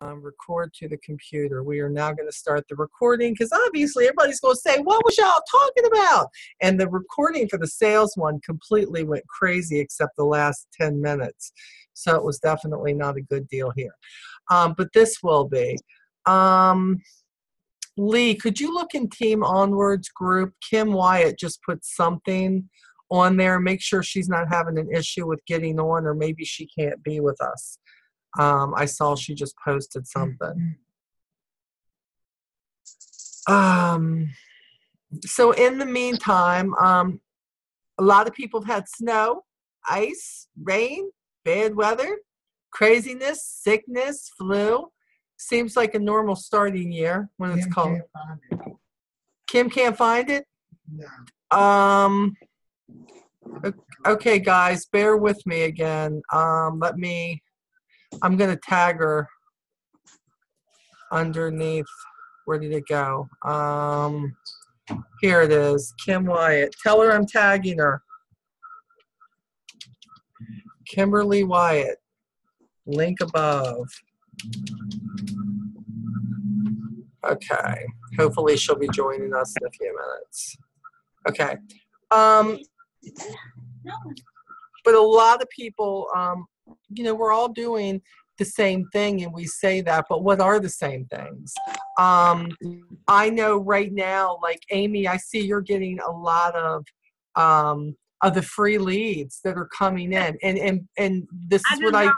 Record to the computer. We are now going to start the recording because obviously everybody's going to say, what was y'all talking about? And the recording for the sales one completely went crazy except the last 10 minutes. So it was definitely not a good deal here. But this will be. Lee, could you look in Team Onward's group? Kim Wyatt just put something on there. Make sure she's not having an issue with getting on, or maybe she can't be with us. I saw she just posted something. So in the meantime, a lot of people have had snow, ice, rain, bad weather, craziness, sickness, flu. Seems like a normal starting year when it's cold. Kim can't find it? No. Okay, guys, bear with me again. I'm going to tag her underneath. Where did it go? Here it is. Kim Wyatt. Tell her I'm tagging her. Kimberly Wyatt. Link above. Okay. Hopefully she'll be joining us in a few minutes. Okay. But a lot of people, we're all doing the same thing, and we say that, but what are the same things? I know right now, like Amy, I see you're getting a lot of the free leads that are coming in, and this is what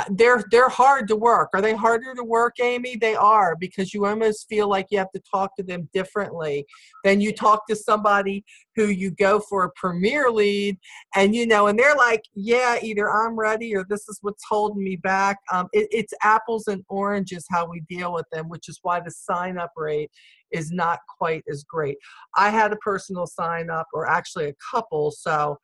they're hard to work. Are they harder to work, Amy? They are, because you almost feel like you have to talk to them differently than you talk to somebody who you go for a premier lead and and they're like, yeah, either I'm ready or this is what's holding me back. It's apples and oranges how we deal with them, which is why the sign-up rate is not quite as great. I had a personal sign-up, or actually a couple, so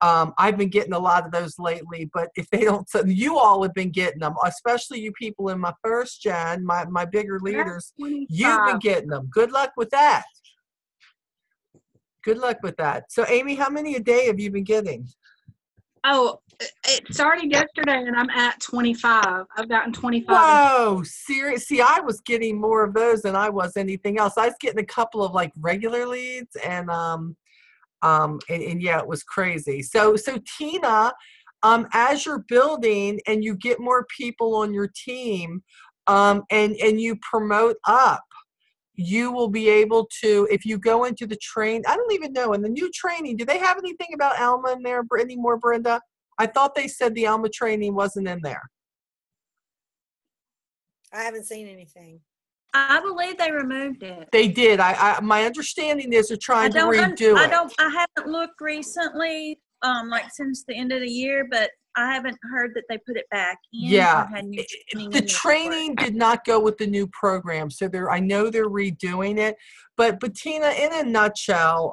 I've been getting a lot of those lately, but if they don't, so you all have been getting them, especially you people in my first gen, my bigger leaders, you've been getting them. Good luck with that. Good luck with that. So Amy, how many a day have you been getting? Oh, it started yesterday and I'm at 25. I've gotten 25. Whoa, serious. See, I was getting more of those than I was anything else. I was getting a couple of like regular leads and yeah, it was crazy. So Tina, as you're building and you get more people on your team, and you promote up, you will be able to, if you go into the train, I don't even know, in the new training, do they have anything about Alma in there anymore, Brenda? I thought they said the Alma training wasn't in there. I haven't seen anything. I believe they removed it. They did. My understanding is they're trying to redo it. I haven't looked recently, like since the end of the year, but I haven't heard that they put it back in. Yeah. The training did not go with the new program, so I know they're redoing it. But Tina, in a nutshell,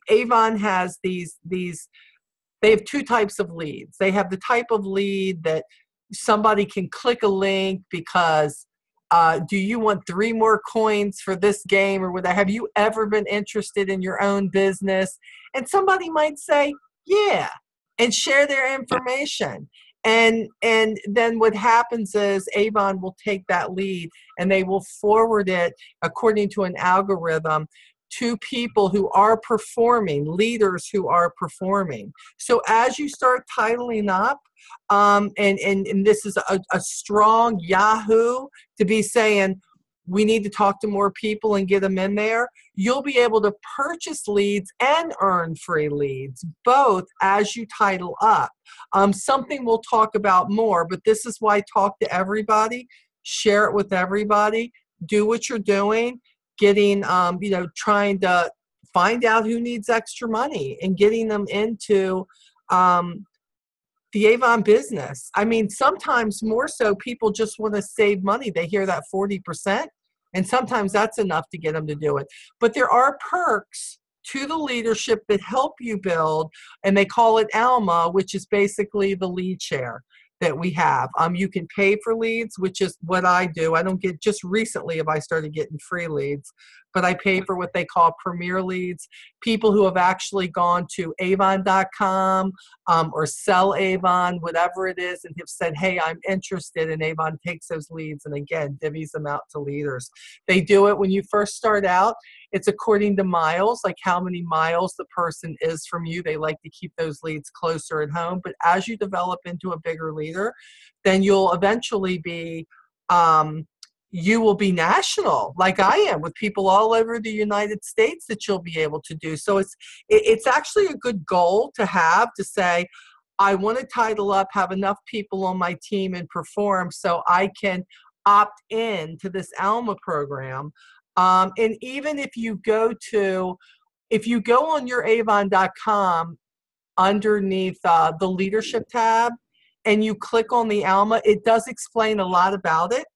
Avon has these. They have two types of leads. They have the type of lead that somebody can click a link because. Do you want 3 more coins for this game or whatever? Have you ever been interested in your own business? And somebody might say, yeah, and share their information. And then what happens is Avon will take that lead and they will forward it according to an algorithm to people who are performing, leaders who are performing. So as you start titling up, and this is a strong Yahoo to be saying, we need to talk to more people and get them in there, you'll be able to purchase leads and earn free leads, both as you title up. Something we'll talk about more, but this is why talk to everybody, share it with everybody, do what you're doing, getting, trying to find out who needs extra money and getting them into the Avon business. I mean, sometimes more so people just want to save money. They hear that 40%, and sometimes that's enough to get them to do it. But there are perks to the leadership that help you build, and they call it ALMA, which is basically the lead share that we have. You can pay for leads, which is what I do. I don't get, just recently have I started getting free leads, but I pay for what they call premier leads, people who have actually gone to Avon.com or Sell Avon, whatever it is, and have said, hey, I'm interested, and Avon takes those leads and again, divvies them out to leaders. They do it when you first start out. It's according to miles, like how many miles the person is from you. They like to keep those leads closer at home. But as you develop into a bigger leader, then you'll eventually be, you will be national, like I am, with people all over the United States that you'll be able to do. So it's actually a good goal to have, to say, I want to title up, have enough people on my team and perform so I can opt in to this ALMA program. And even if you go on your Avon.com underneath the leadership tab and you click on the ALMA, it does explain a lot about it.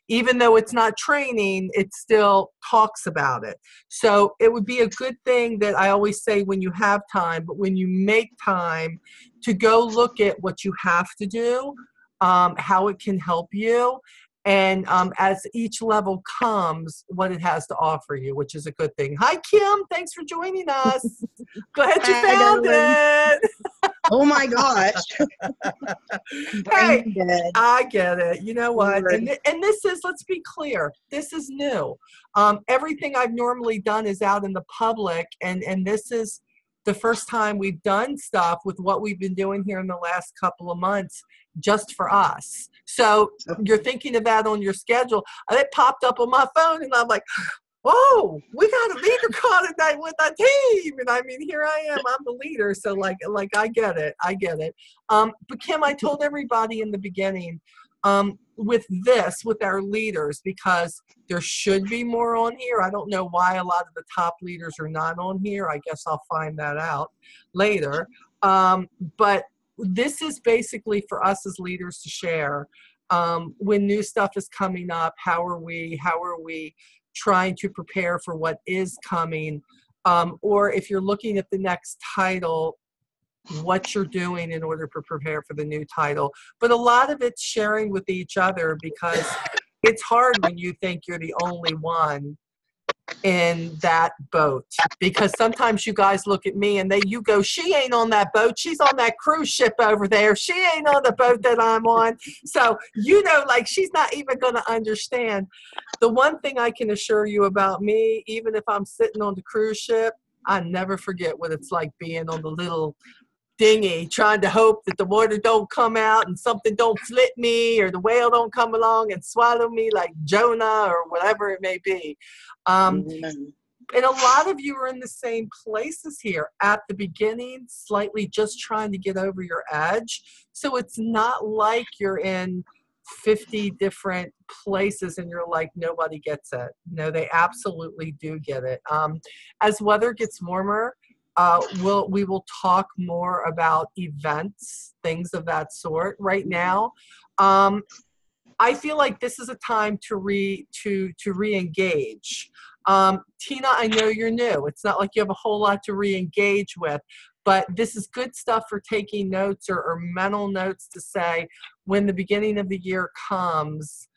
Even though it's not training, it still talks about it. So it would be a good thing that I always say when you have time, but when you make time to go look at what you have to do, how it can help you, and as each level comes, what it has to offer you, which is a good thing. Hi, Kim. Thanks for joining us. Glad you found it. Oh, my gosh. Hey, I get it. You know what? And this is, let's be clear, this is new. Everything I've normally done is out in the public, and this is the first time we've done stuff with what we've been doing here in the last couple of months just for us. So you're thinking of that on your schedule. It popped up on my phone, and I'm like, whoa, we got a leader call tonight with our team. And I mean, here I am, I'm the leader. So like I get it. But Kim, I told everybody in the beginning, with our leaders, because there should be more on here. I don't know why a lot of the top leaders are not on here. I guess I'll find that out later. But this is basically for us as leaders to share. When new stuff is coming up, how are we trying to prepare for what is coming, or if you're looking at the next title, what you're doing in order to prepare for the new title. But a lot of it's sharing with each other, because it's hard when you think you're the only one in that boat, because sometimes you guys look at me and you go, she ain't on that boat, she's on that cruise ship over there, she ain't on the boat that I'm on. So like, she's not even going to understand. The one thing I can assure you about me, even if I'm sitting on the cruise ship, I never forget what it's like being on the little dinghy, trying to hope that the water don't come out and something don't flip me, or the whale don't come along and swallow me like Jonah, or whatever it may be. And a lot of you are in the same places here at the beginning, slightly just trying to get over your edge. So it's not like you're in 50 different places and you're like, nobody gets it. No, they absolutely do get it. As weather gets warmer, we will talk more about events, things of that sort. Right now, I feel like this is a time to re-engage. Tina, I know you're new. It's not like you have a whole lot to re-engage with, but this is good stuff for taking notes or mental notes to say, when the beginning of the year comes,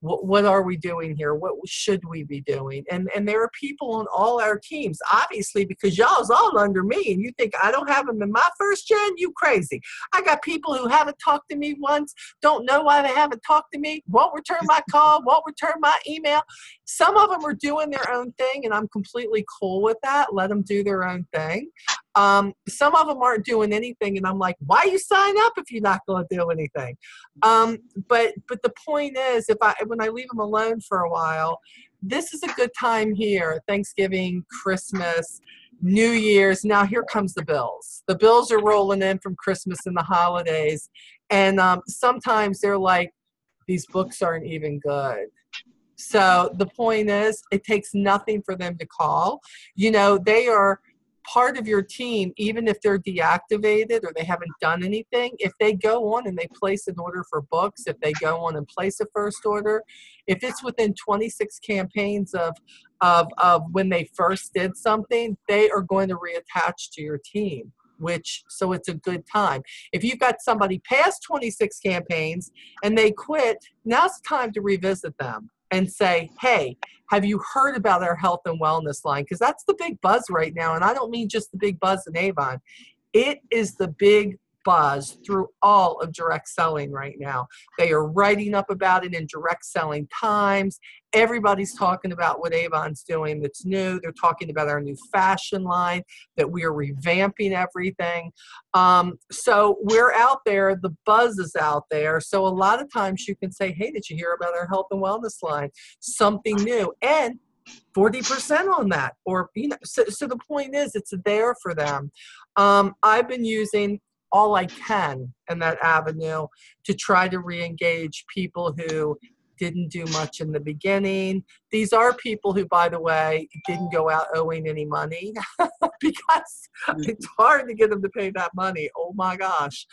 what are we doing here? What should we be doing? And there are people on all our teams, obviously, because y'all's all under me, and you think I don't have them in my first gen? You crazy. I got people who haven't talked to me once, don't know why they haven't talked to me, won't return my call, won't return my email. Some of them are doing their own thing, and I'm completely cool with that. Let them do their own thing. Some of them aren't doing anything, and I'm like, why you sign up if you're not going to do anything? But the point is, when I leave them alone for a while, this is a good time here. Thanksgiving, Christmas, New Year's. Now here comes the bills. The bills are rolling in from Christmas and the holidays, and sometimes they're like, these books aren't even good. So the point is, it takes nothing for them to call. They are part of your team, even if they're deactivated or they haven't done anything. If they go on and they place an order for books, if they go on and place a first order, if it's within 26 campaigns of when they first did something, they are going to reattach to your team. So it's a good time. If you've got somebody past 26 campaigns and they quit, now's the time to revisit them. and say, hey, have you heard about our health and wellness line? Because that's the big buzz right now. And I don't mean just the big buzz in Avon. It is the big buzz through all of direct selling right now. They are writing up about it in direct selling times. Everybody's talking about what Avon's doing that's new. They're talking about our new fashion line, that we are revamping everything. So we're out there. The buzz is out there. So a lot of times you can say, hey, did you hear about our health and wellness line? Something new. And 40% on that. Or, so the point is, it's there for them. I've been using all I can in that avenue to try to re-engage people who didn't do much in the beginning. These are people who, by the way, didn't go out owing any money because it's hard to get them to pay that money. Oh my gosh,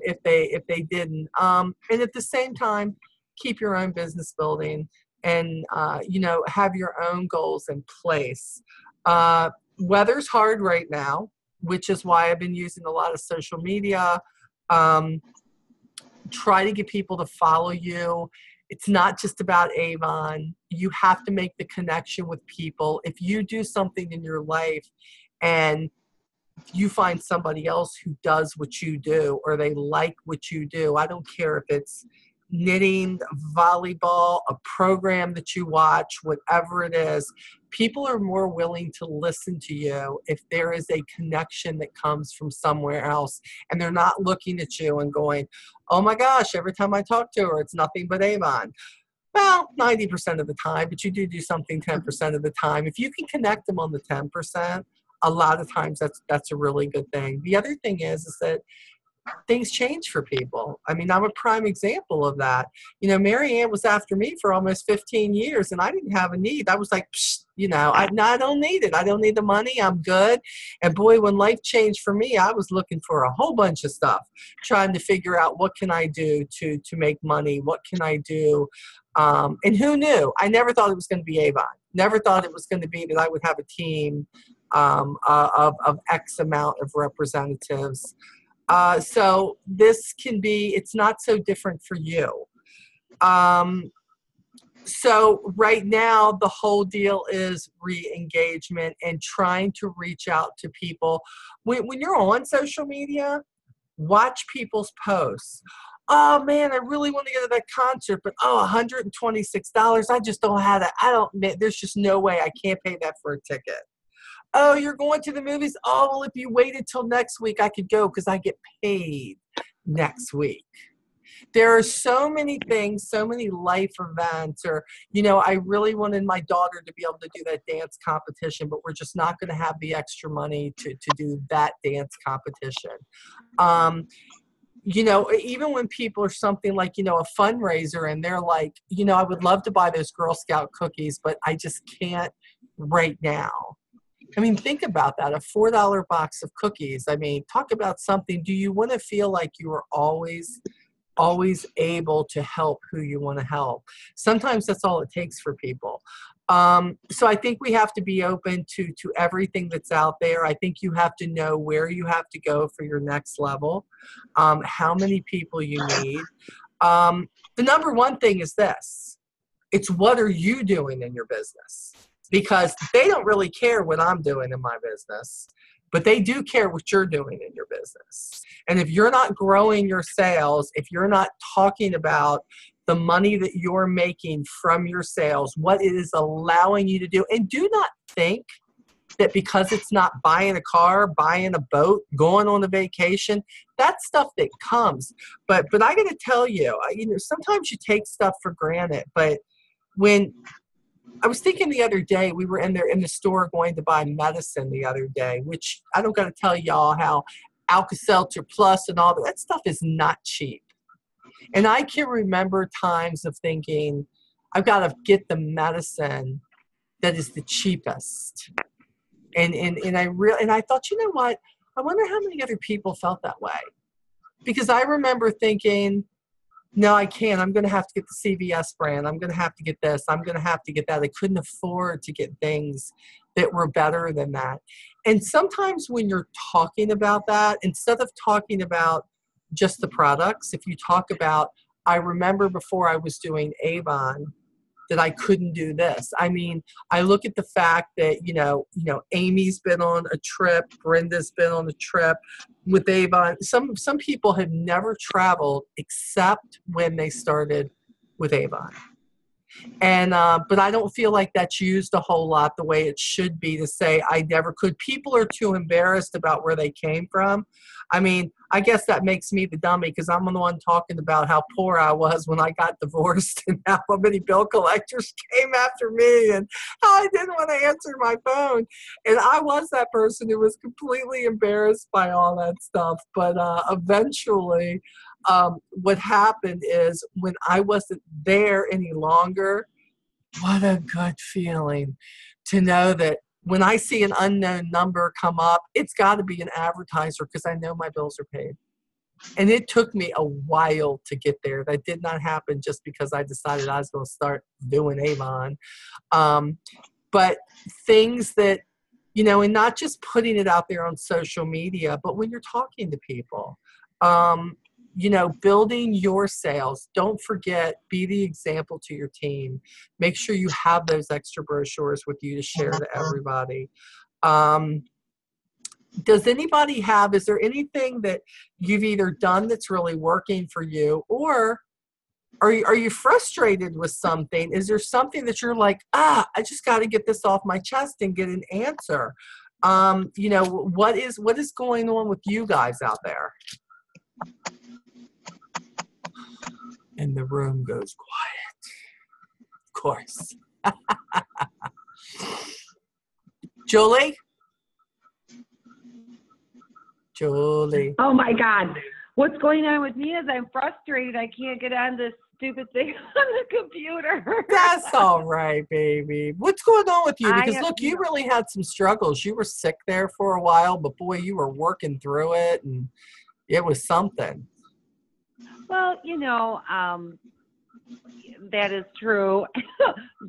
if they didn't. And at the same time, keep your own business building and have your own goals in place. Weather's hard right now, which is why I've been using a lot of social media. Try to get people to follow you. It's not just about Avon. You have to make the connection with people. If you do something in your life and you find somebody else who does what you do or they like what you do, I don't care if it's knitting, volleyball, a program that you watch, whatever it is, people are more willing to listen to you if there is a connection that comes from somewhere else and they're not looking at you and going, oh my gosh, every time I talk to her, it's nothing but Avon. Well, 90% of the time, but you do something 10% of the time. If you can connect them on the 10%, a lot of times that's a really good thing. The other thing is that things change for people. I mean, I'm a prime example of that. Mary Ann was after me for almost 15 years and I didn't have a need. I was like, I don't need it. I don't need the money. I'm good. And boy, when life changed for me, I was looking for a whole bunch of stuff, trying to figure out what can I do to make money? What can I do? And who knew? I never thought it was going to be Avon. Never thought it was going to be that I would have a team of X amount of representatives. So this can be, it's not so different for you. So right now, the whole deal is re-engagement and trying to reach out to people. When you're on social media, watch people's posts. Oh man, I really want to go to that concert, but $126. I just don't have that. There's just no way I can't pay that for a ticket. Oh, you're going to the movies? Oh, well, if you waited till next week, I could go because I get paid next week. There are so many things, so many life events, or, I really wanted my daughter to be able to do that dance competition, but we're just not going to have the extra money to do that dance competition. Even when people are something like, a fundraiser and they're like, I would love to buy those Girl Scout cookies, but I just can't right now. I mean, think about that, a $4 box of cookies. I mean, talk about something. Do you want to feel like you are always able to help who you want to help? Sometimes that's all it takes for people. So I think we have to be open to everything that's out there. I think you have to know where you have to go for your next level, how many people you need. The number one thing is this. It's what are you doing in your business? Because they don't really care what I'm doing in my business, but they do care what you're doing in your business. And if you're not growing your sales, if you're not talking about the money that you're making from your sales, what it is allowing you to do, and do not think that because it's not buying a car, buying a boat, going on a vacation, that's stuff that comes. But I got to tell you, sometimes you take stuff for granted. But when I was thinking the other day, we were in the store going to buy medicine the other day, which I don't got to tell y'all how Alka-Seltzer Plus and all that stuff is not cheap. And I can remember times of thinking, I've got to get the medicine that is the cheapest. And I thought, you know what? I wonder how many other people felt that way. Because I remember thinking, no, I can't. I'm going to have to get the CVS brand. I'm going to have to get this. I'm going to have to get that. I couldn't afford to get things that were better than that. And sometimes when you're talking about that, instead of talking about just the products, if you talk about, I remember before I was doing Avon, that I couldn't do this. I mean, I look at the fact that, Amy's been on a trip, Brenda's been on a trip with Avon. Some people have never traveled except when they started with Avon. And but I don't feel like that's used a whole lot the way it should be to say I never could. People are too embarrassed about where they came from. I mean, I guess that makes me the dummy because I'm the one talking about how poor I was when I got divorced and how many bill collectors came after me and how I didn't want to answer my phone. And I was that person who was completely embarrassed by all that stuff. But eventually, what happened is when I wasn't there any longer, what a good feeling to know that when I see an unknown number come up, it's got to be an advertiser because I know my bills are paid. And it took me a while to get there. That did not happen just because I decided I was going to start doing Avon. But things that, and not just putting it out there on social media, but when you're talking to people, building your sales. Don't forget, be the example to your team. Make sure you have those extra brochures with you to share to everybody. Does anybody is there anything that you've either done that's really working for you, or are you frustrated with something? Is there something that you're like, I just got to get this off my chest and get an answer? What is going on with you guys out there? And the room goes quiet. Of course. Julie? Oh my God. What's going on with me is I'm frustrated. I can't get on this stupid thing on the computer. That's all right, baby. What's going on with you? Because look, you really had some struggles. You were sick there for a while, but boy, you were working through it and it was something. Well, that is true.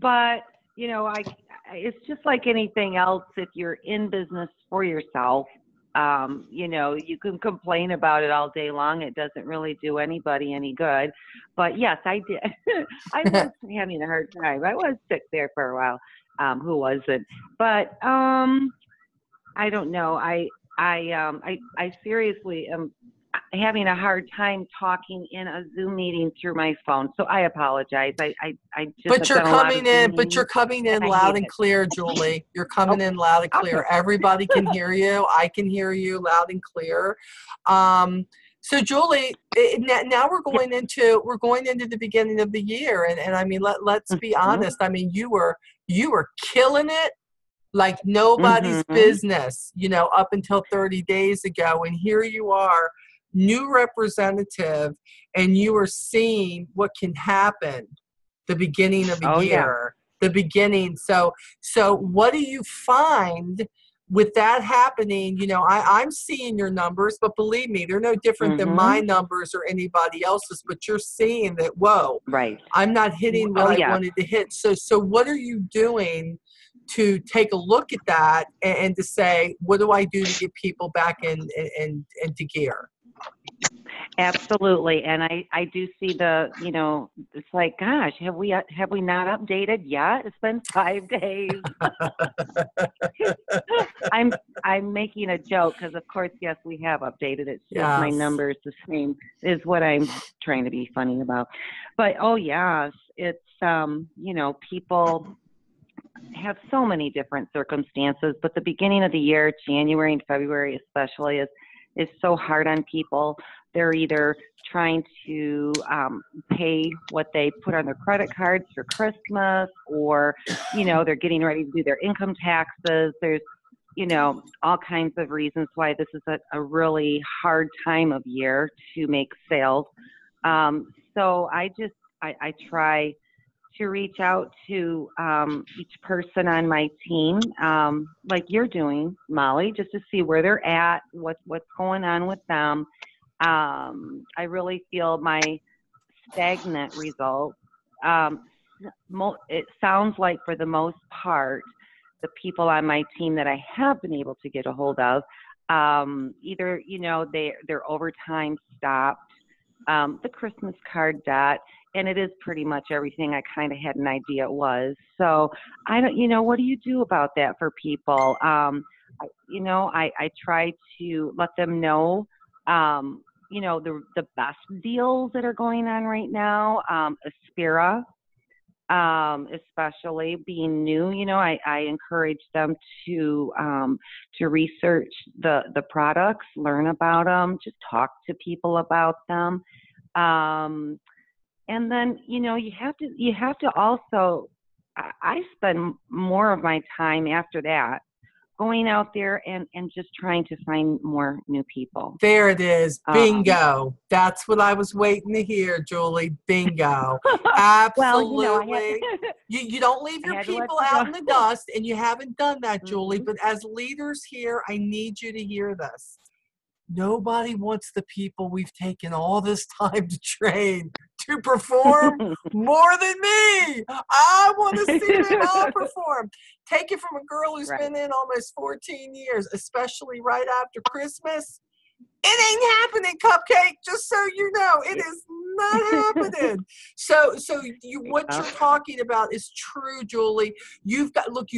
But, it's just like anything else. If you're in business for yourself, you can complain about it all day long. It doesn't really do anybody any good. But yes, I did. I was having a hard time. I was sick there for a while. Who wasn't? But I don't know. I seriously am having a hard time talking in a Zoom meeting through my phone. So I apologize. I just But you're coming in loud and clear, Julie. You're coming in loud and clear. Okay. Everybody can hear you. I can hear you loud and clear. So Julie, now we're going into the beginning of the year, and I mean let's be honest. I mean you were killing it like nobody's business, up until 30 days ago, and here you are, new representative, and you are seeing what can happen the beginning of the year. The beginning. So what do you find with that happening? I'm seeing your numbers, but believe me, they're no different than my numbers or anybody else's, but you're seeing that, whoa, right, I'm not hitting what I wanted to hit. So what are you doing to take a look at that and to say, what do I do to get people back into gear? Absolutely. And I do see it's like, gosh, have we not updated yet? It's been 5 days. I'm making a joke because of course, yes, we have updated. It's just my numbers the same is what I'm trying to be funny about. But yes, it's, people have so many different circumstances, but the beginning of the year, January and February especially, is so hard on people. They're either trying to pay what they put on their credit cards for Christmas, or, they're getting ready to do their income taxes. There's, all kinds of reasons why this is a really hard time of year to make sales. So I try to reach out to each person on my team, like you're doing, Molly, just to see where they're at, what's going on with them. I really feel my stagnant results. It sounds like for the most part, the people on my team that I have been able to get a hold of, either, their overtime stopped, the Christmas card debt, and it is pretty much everything I kind of had an idea it was. So I don't, what do you do about that for people? I try to let them know, the best deals that are going on right now. Aspira, especially being new, I encourage them to research the products, learn about them, just talk to people about them. And then, you have to also, I spend more of my time after that going out there and just trying to find more new people. There it is. Bingo. That's what I was waiting to hear, Julie. Bingo. Absolutely. Well, you don't leave your people out in the dust, and you haven't done that, Julie. But as leaders here, I need you to hear this. Nobody wants the people we've taken all this time to train to perform more than me. I want to see them all perform. Take it from a girl who's been in almost 14 years, especially right after Christmas. It ain't happening, Cupcake, just so you know. It is not happening. So what you're talking about is true, Julie. You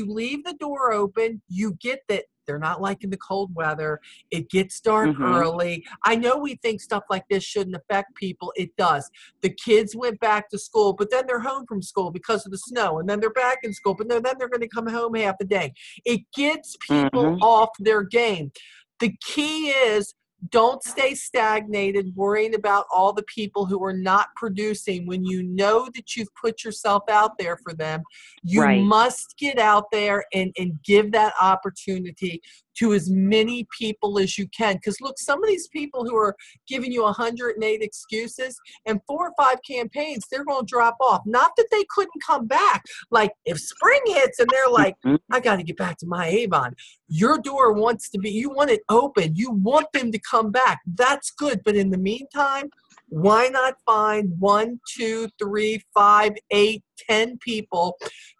leave the door open. You get that they're not liking the cold weather. It gets dark early. I know we think stuff like this shouldn't affect people. It does. The kids went back to school, but then they're home from school because of the snow, and then they're back in school, but then they're going to come home half the day. It gets people off their game. The key is, don't stay stagnated worrying about all the people who are not producing. When you know that you've put yourself out there for them, you must get out there and give that opportunity to as many people as you can. Because look, some of these people who are giving you 108 excuses and 4 or 5 campaigns, they're going to drop off. Not that they couldn't come back. Like if spring hits and they're like, I got to get back to my Avon. Your door wants to be, you want it open. You want them to come back. That's good. But in the meantime, why not find 1, 2, 3, 5, 8, 10 people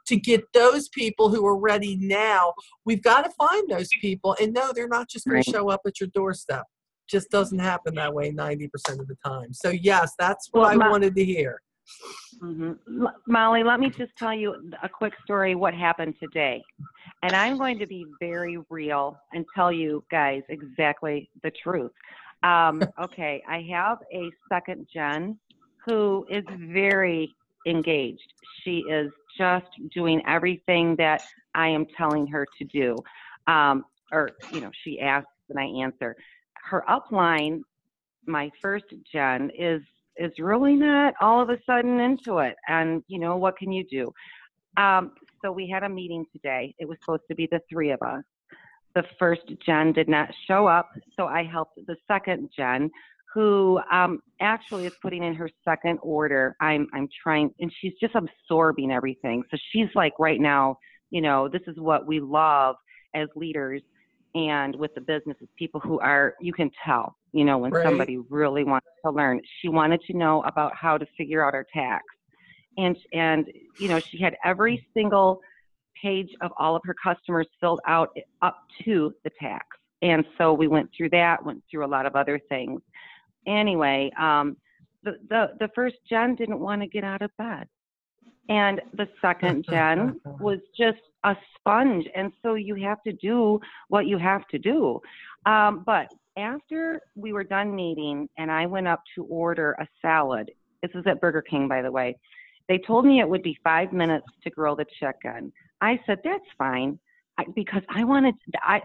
to get those people who are ready now? We've got to find those people. And no, they're not just going to show up at your doorstep. Just doesn't happen that way 90% of the time. So yes, that's what I wanted to hear. Molly, let me just tell you a quick story what happened today. And I'm going to be very real and tell you guys exactly the truth. Okay, I have a second gen who is very engaged. She is just doing everything that I am telling her to do. She asks and I answer. Her upline, my first gen, is really not all of a sudden into it. And, what can you do? So we had a meeting today. It was supposed to be the 3 of us. The first gen did not show up, so I helped the second gen, who actually is putting in her second order. I'm trying, and she's just absorbing everything. So she's like, right now, this is what we love as leaders and with the businesses, people who are, you can tell, when somebody really wants to learn. She wanted to know about how to figure out her tax. And she had every single page of all of her customers filled out up to the tax. And so we went through a lot of other things. Anyway, the first gen didn't want to get out of bed. And the second gen was just a sponge. And so you have to do what you have to do. But after we were done meeting and I went up to order a salad, this is at Burger King, by the way, they told me it would be 5 minutes to grill the chicken. I said, that's fine, because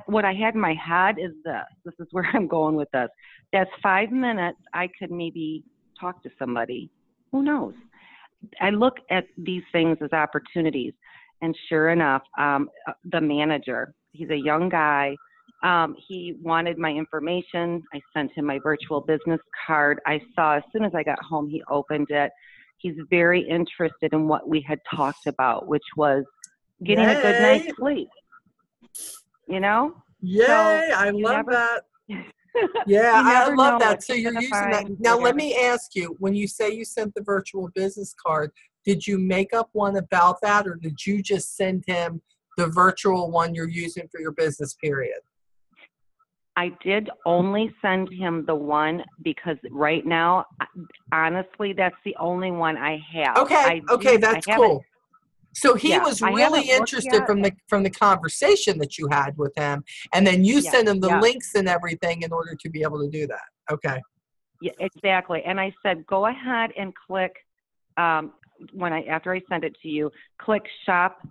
what I had in my head is this is where I'm going with this. That's 5 minutes. I could maybe talk to somebody. Who knows? I look at these things as opportunities. And sure enough, the manager, he's a young guy. He wanted my information. I sent him my virtual business card. I saw as soon as I got home, he opened it. He's very interested in what we had talked about, which was getting a good night's sleep. Yay! So I love that. Yeah, I love that. So you're using that. Now, let me ask you, when you say you sent the virtual business card, did you make up one about that, or did you just send him the virtual one you're using for your business period? I did only send him the one because right now, honestly, that's the only one I have. Okay, that's cool. So he was really interested from the conversation that you had with him, and then you send him the links and everything in order to be able to do that. Okay. Yeah, exactly. And I said, go ahead and click after I send it to you, click shop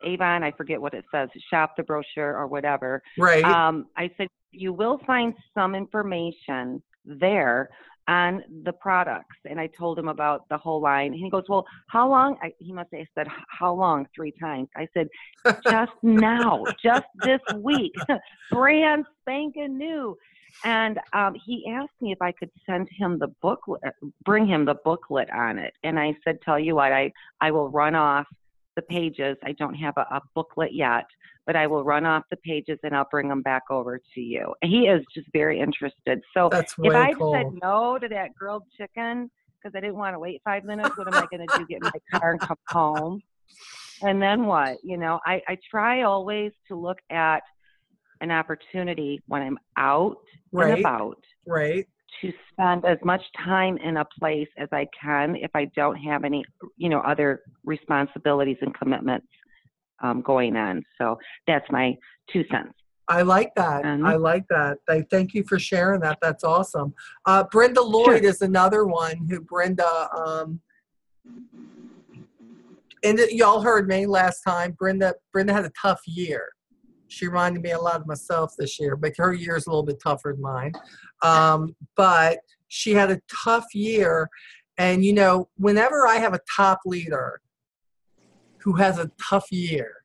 Avon. I forget what it says, shop the brochure or whatever. Right. I said, you will find some information there on the products. And I told him about the whole line. And he goes, well, how long? He must have said, how long 3 times. I said, just now, just this week, brand spanking new. And he asked me if I could send him the booklet, bring him the booklet on it. And I said, tell you what, I will run off the pages. I don't have a booklet yet, but I will run off the pages and I'll bring them back over to you. And he is just very interested. So if I said no to that grilled chicken because I didn't want to wait 5 minutes, what am I going to do? Get in my car and come home? And then what? You know, I try always to look at an opportunity when I'm out and about to spend as much time in a place as I can if I don't have any, other responsibilities and commitments going on. So that's my 2 cents. I like that. I like that. Thank you for sharing that. That's awesome. Brenda Lloyd is another one who and y'all heard me last time. Brenda had a tough year. She reminded me a lot of myself this year, but her year is a little bit tougher than mine. But she had a tough year. And, whenever I have a top leader who has a tough year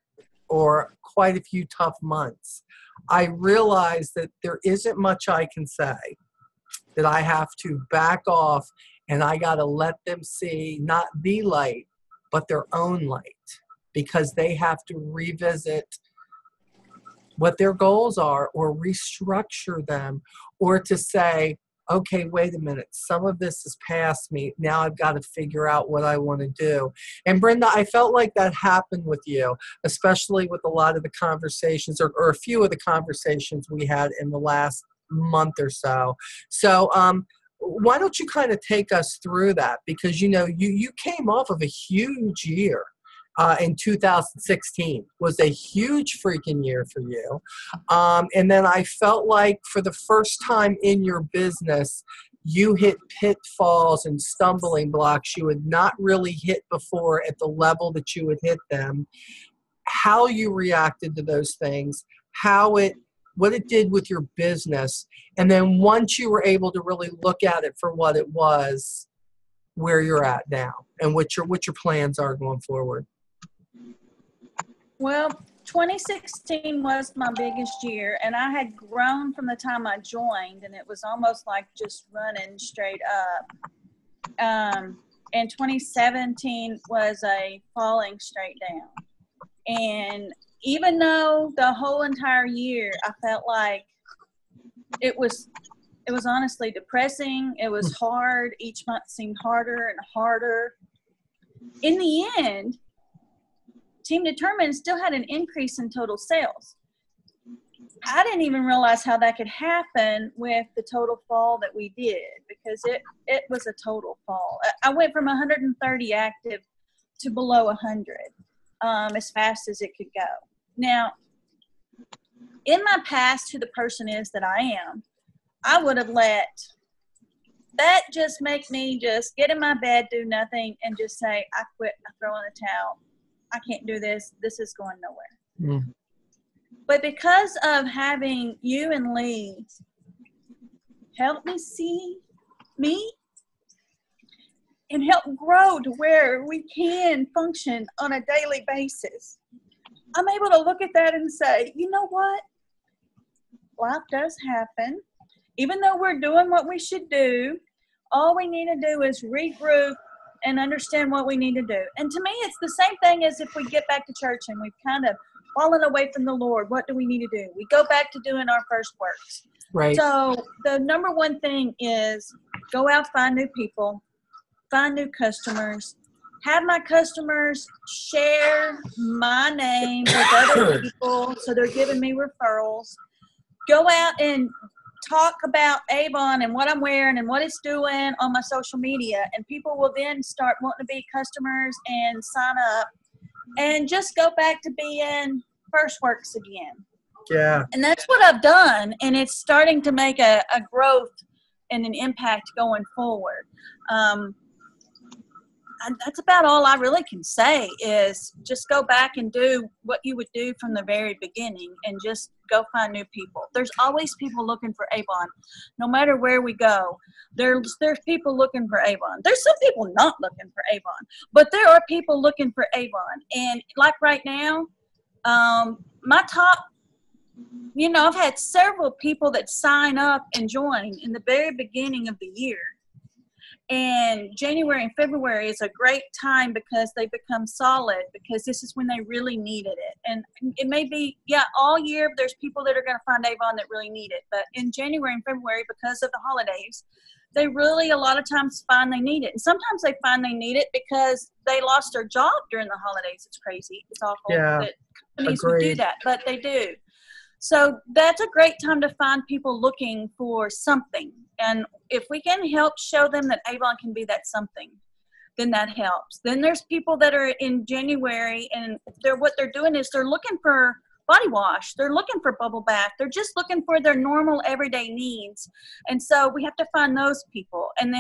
or quite a few tough months, I realize that there isn't much I can say, that I have to back off and I got to let them see not the light, but their own light, because they have to revisit what their goals are or restructure them, or to say, okay, wait a minute, some of this is past me. Now I've got to figure out what I want to do. And Brenda, I felt like that happened with you, especially with a lot of the conversations or a few of the conversations we had in the last month or so. So why don't you kind of take us through that? Because, you came off of a huge year. In 2016 was a huge freaking year for you. And then I felt like for the first time in your business, you hit pitfalls and stumbling blocks you had not really hit before at the level that you had hit them. How you reacted to those things, what it did with your business. And then once you were able to really look at it for what it was, where you're at now and what your plans are going forward. Well, 2016 was my biggest year, and I had grown from the time I joined, and it was almost like just running straight up. And 2017 was a falling straight down. And even though the whole entire year I felt like it was honestly depressing, it was hard, each month seemed harder and harder. In the end, Team Determined still had an increase in total sales. I didn't even realize how that could happen with the total fall that we did, because it was a total fall. I went from 130 active to below 100 as fast as it could go. Now, in my past, who the person is that I am, I would have let that just make me just get in my bed, do nothing, and just say, I quit, I throw in the towel. I can't do this. This is going nowhere. Mm. But because of having you and Lee help me see me and help grow to where we can function on a daily basis, I'm able to look at that and say, you know what? Life does happen. Even though we're doing what we should do, all we need to do is regroup and understand what we need to do. And to me, it's the same thing as if we get back to church and we've kind of fallen away from the Lord. What do we need to do? We go back to doing our first works. Right. So the number one thing is go out, find new people, find new customers, have my customers share my name with other people so they're giving me referrals. go out and talk about Avon and what I'm wearing and what it's doing on my social media, and people will then start wanting to be customers and sign up and just go back to being First Works again. Yeah. And that's what I've done, and it's starting to make a growth and an impact going forward. And that's about all I really can say is just go back and do what you would do from the very beginning and just go find new people. There's always people looking for Avon. No matter where we go, there's people looking for Avon. There's some people not looking for Avon, but there are people looking for Avon. And like right now, my top, I've had several people that sign up and join in the very beginning of the year. And January and February is a great time because they become solid, because this is when they really needed it. And it may be, all year there's people that are going to find Avon that really need it. But in January and February, because of the holidays, they really a lot of times find they need it. And sometimes they find they need it because they lost their job during the holidays. It's crazy. It's awful that companies would do that, but they do. So that's a great time to find people looking for something. And if we can help show them that Avon can be that something, then that helps. Then there's people that are in January, and what they're doing is they're looking for body wash. They're looking for bubble bath. They're just looking for their normal everyday needs. And so we have to find those people. And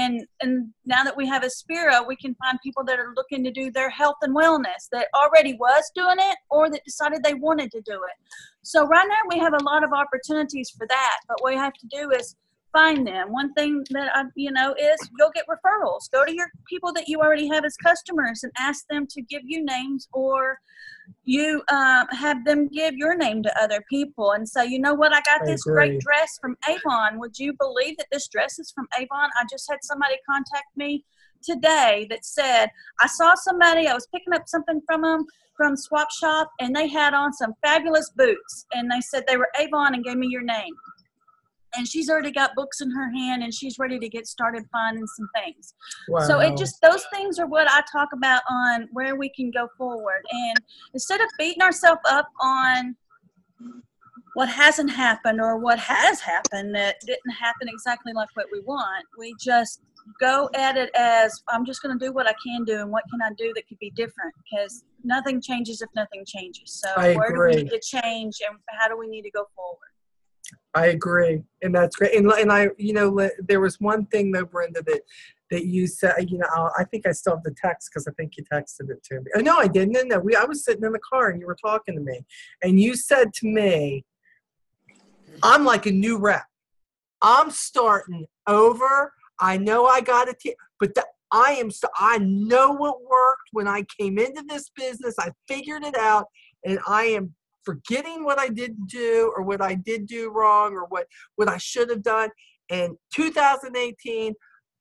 now that we have Aspira, we can find people that are looking to do their health and wellness, that already was doing it or that decided they wanted to do it. So right now we have a lot of opportunities for that. But what we have to do is find them. One thing that is go get referrals. Go to your people that you already have as customers and ask them to give you names, or you have them give your name to other people and say, you know what, I got this great dress from Avon. Would you believe that this dress is from Avon? I just had somebody contact me today that said, I saw somebody, I was picking up something from them from Swap Shop, and they had on some fabulous boots, and they said they were Avon and gave me your name. And she's already got books in her hand, and she's ready to get started finding some things. Wow. So those things are what I talk about on where we can go forward. And instead of beating ourselves up on what hasn't happened or what has happened that didn't happen exactly like what we want, we just go at it as, I'm just going to do what I can do, and what can I do that could be different, because nothing changes if nothing changes. So where do we need to change, and how do we need to go forward? I agree, and that's great. And I, there was one thing though, Brenda, that you said. I think I still have the text because I think you texted it to me. Oh, no, I didn't. No, I was sitting in the car and you were talking to me, and you said to me, "I'm like a new rep. I'm starting over. I know I got it, but I know what worked when I came into this business. I figured it out, and I am forgetting what I didn't do or what I did do wrong or what I should have done. And 2018,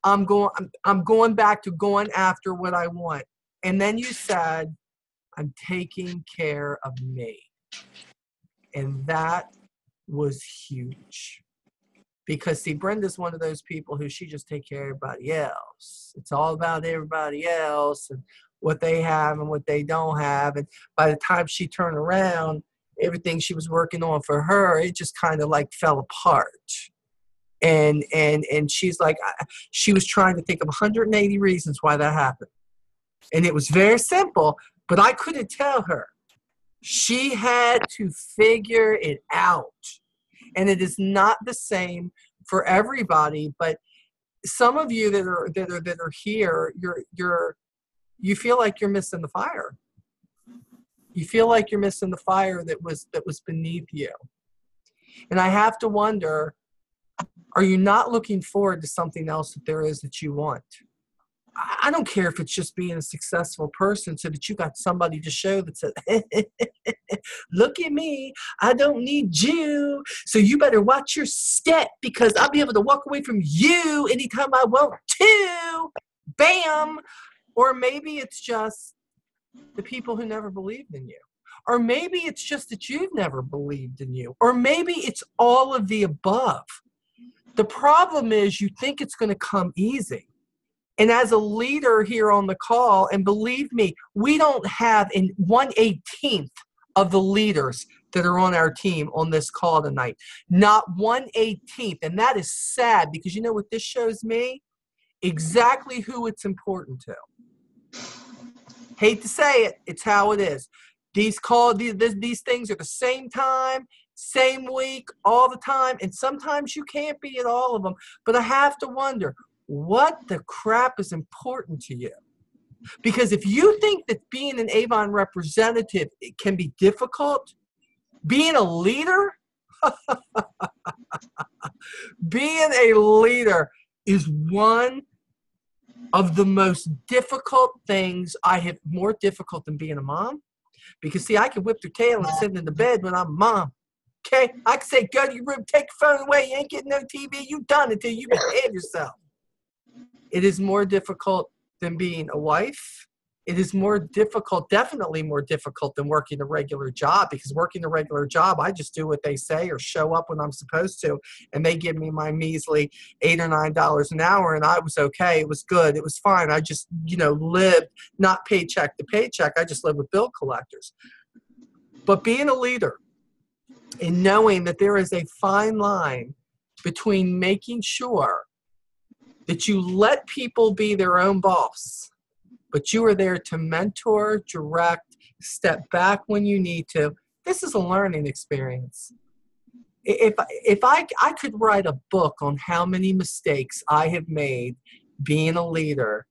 I'm going back to going after what I want." And then you said, "I'm taking care of me." And that was huge. Because, see, Brenda's one of those people who she just take care of everybody else. It's all about everybody else and what they have and what they don't have. And by the time she turned around, everything she was working on for her, it just kind of like fell apart. And she's like, she was trying to think of 180 reasons why that happened. And it was very simple, but I couldn't tell her. She had to figure it out. And it is not the same for everybody, but some of you that are here, you feel like you're missing the fire. You feel like you're missing the fire that was beneath you. And I have to wonder, are you not looking forward to something else that there is that you want? I don't care if it's just being a successful person so that you got somebody to show that says, look at me, I don't need you, so you better watch your step because I'll be able to walk away from you anytime I want to. Bam! Or maybe it's just the people who never believed in you. Or maybe it's just that you've never believed in you. Or maybe it's all of the above. The problem is you think it's going to come easy. And as a leader here on the call, and believe me, we don't have in 1/18 of the leaders that are on our team on this call tonight. Not 1/18. And that is sad, because you know what this shows me? Exactly who it's important to. Hate to say it, it's how it is. These things are the same time, same week, all the time, and sometimes you can't be at all of them. But I have to wonder, what the crap is important to you? Because if you think that being an Avon representative, it can be difficult, being a leader, being a leader is one of the most difficult things more difficult than being a mom. Because see, I can whip their tail and sit in the bed when I'm a mom. Okay? I can say, go to your room, take your phone away, you ain't getting no TV, you done until you behave yourself. It is more difficult than being a wife. It is more difficult, definitely more difficult than working a regular job, because working a regular job, I just do what they say or show up when I'm supposed to, and they give me my measly $8 or $9 an hour, and I was okay. It was good. It was fine. I just, lived not paycheck to paycheck. I just lived with bill collectors. But being a leader and knowing that there is a fine line between making sure that you let people be their own boss, but you are there to mentor, direct, step back when you need to. This is a learning experience. If I could write a book on how many mistakes I have made being a leader,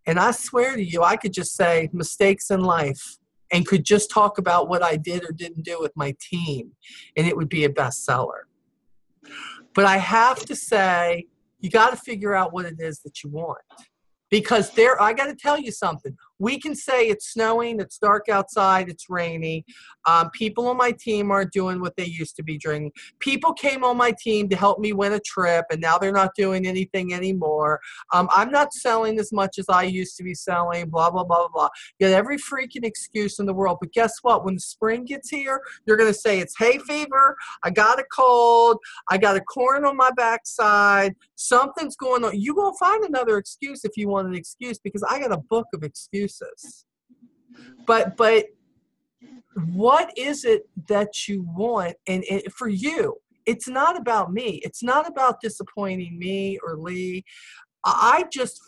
and I swear to you, I could just say mistakes in life and could just talk about what I did or didn't do with my team, and it would be a bestseller. But I have to say, you got to figure out what it is that you want. Because I got to tell you something. We can say it's snowing, it's dark outside, it's rainy. People on my team aren't doing what they used to be doing. People came on my team to help me win a trip, and now they're not doing anything anymore. I'm not selling as much as I used to be selling, blah, blah, blah, blah. You get every freaking excuse in the world. But guess what? When the spring gets here, you're going to say it's hay fever, I got a cold, I got a corn on my backside, something's going on. You won't find another excuse if you want an excuse, because I got a book of excuses. But what is it that you want? And for you, it's not about me. It's not about disappointing me or Lee. I just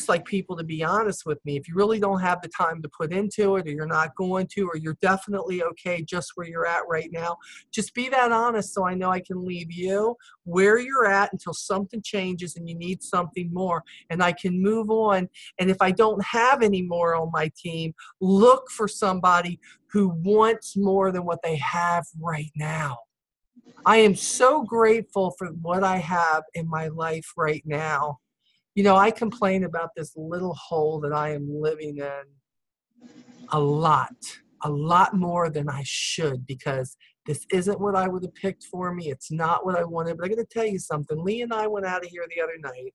like people to be honest with me. If you really don't have the time to put into it, or you're not going to, or you're definitely okay just where you're at right now, just be that honest, so I know I can leave you where you're at until something changes and you need something more, and I can move on. And if I don't have any more on my team, look for somebody who wants more than what they have right now. I am so grateful for what I have in my life right now. I complain about this little hole that I am living in a lot more than I should, because this isn't what I would have picked for me. It's not what I wanted. But I got to tell you something. Lee and I went out of here the other night.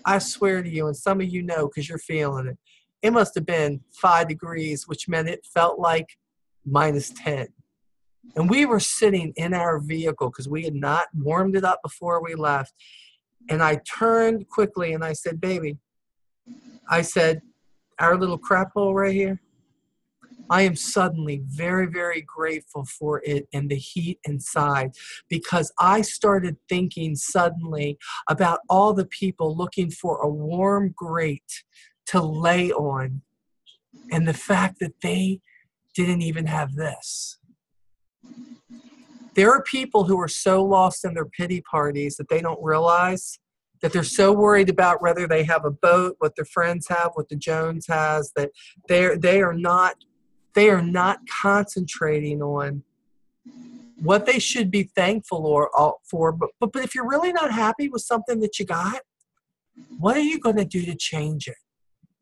I swear to you, and some of you know because you're feeling it, it must have been 5 degrees, which meant it felt like -10. And we were sitting in our vehicle because we had not warmed it up before we left. And I turned quickly and I said, baby, I said, our little crap hole right here, I am suddenly very, very grateful for it and the heat inside, because I started thinking suddenly about all the people looking for a warm grate to lay on, and the fact that they didn't even have this. There are people who are so lost in their pity parties that they don't realize that they're so worried about whether they have a boat, what their friends have, what the Jones has, that they are not concentrating on what they should be thankful for. But if you're really not happy with something that you got, what are you going to do to change it?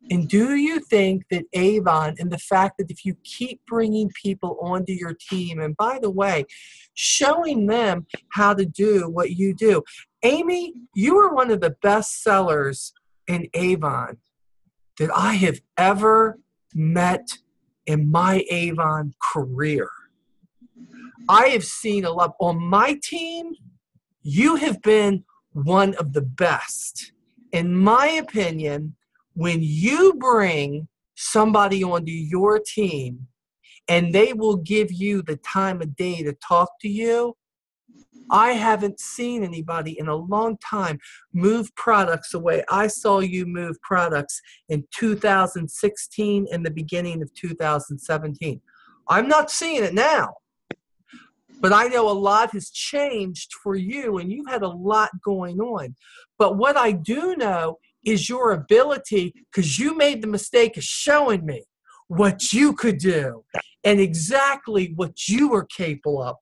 And do you think that Avon, and the fact that if you keep bringing people onto your team, and by the way, showing them how to do what you do. Amy, you are one of the best sellers in Avon that I have ever met in my Avon career. I have seen a lot. On my team, you have been one of the best. In my opinion, when you bring somebody onto your team and they will give you the time of day to talk to you. I haven't seen anybody in a long time move products the way I saw you move products in 2016 and the beginning of 2017. I'm not seeing it now, but I know a lot has changed for you, and you've had a lot going on. But what I do know is your ability, because you made the mistake of showing me what you could do and exactly what you were capable of.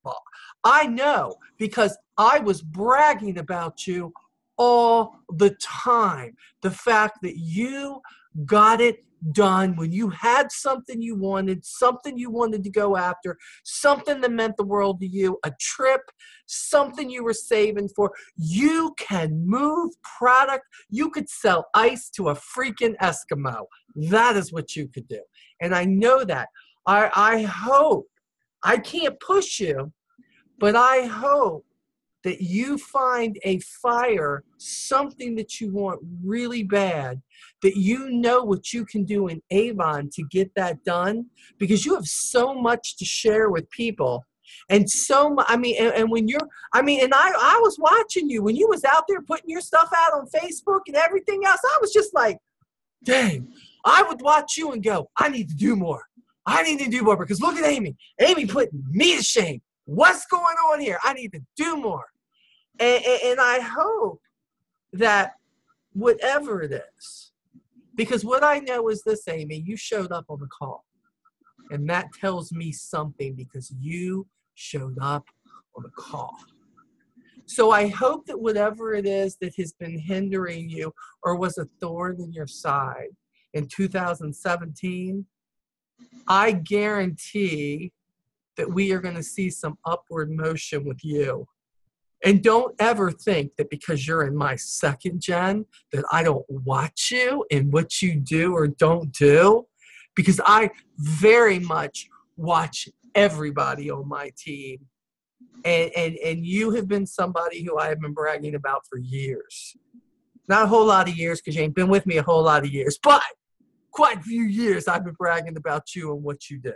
I know because I was bragging about you all the time. The fact that you got it done when you had something you wanted to go after, something that meant the world to you, a trip, something you were saving for. You can move product. You could sell ice to a freaking Eskimo. That is what you could do. And I know that. I hope, I can't push you, but I hope that you find a fire, something that you want really bad, that you know what you can do in Avon to get that done, because you have so much to share with people. And so much, I mean, and when you're, I mean, and I was watching you when you was out there putting your stuff out on Facebook and everything else. I was just like, dang, I would watch you and go, I need to do more. I need to do more, because look at Amy. Amy putting me to shame. What's going on here? I need to do more. And I hope that whatever it is, because what I know is this, Amy, you showed up on the call. And that tells me something, because you showed up on the call. So I hope that whatever it is that has been hindering you or was a thorn in your side in 2017, I guarantee that we are going to see some upward motion with you. And don't ever think that because you're in my second gen that I don't watch you and what you do or don't do, because I very much watch everybody on my team. And you have been somebody who I have been bragging about for years. Not a whole lot of years, because you ain't been with me a whole lot of years, but quite a few years I've been bragging about you and what you do.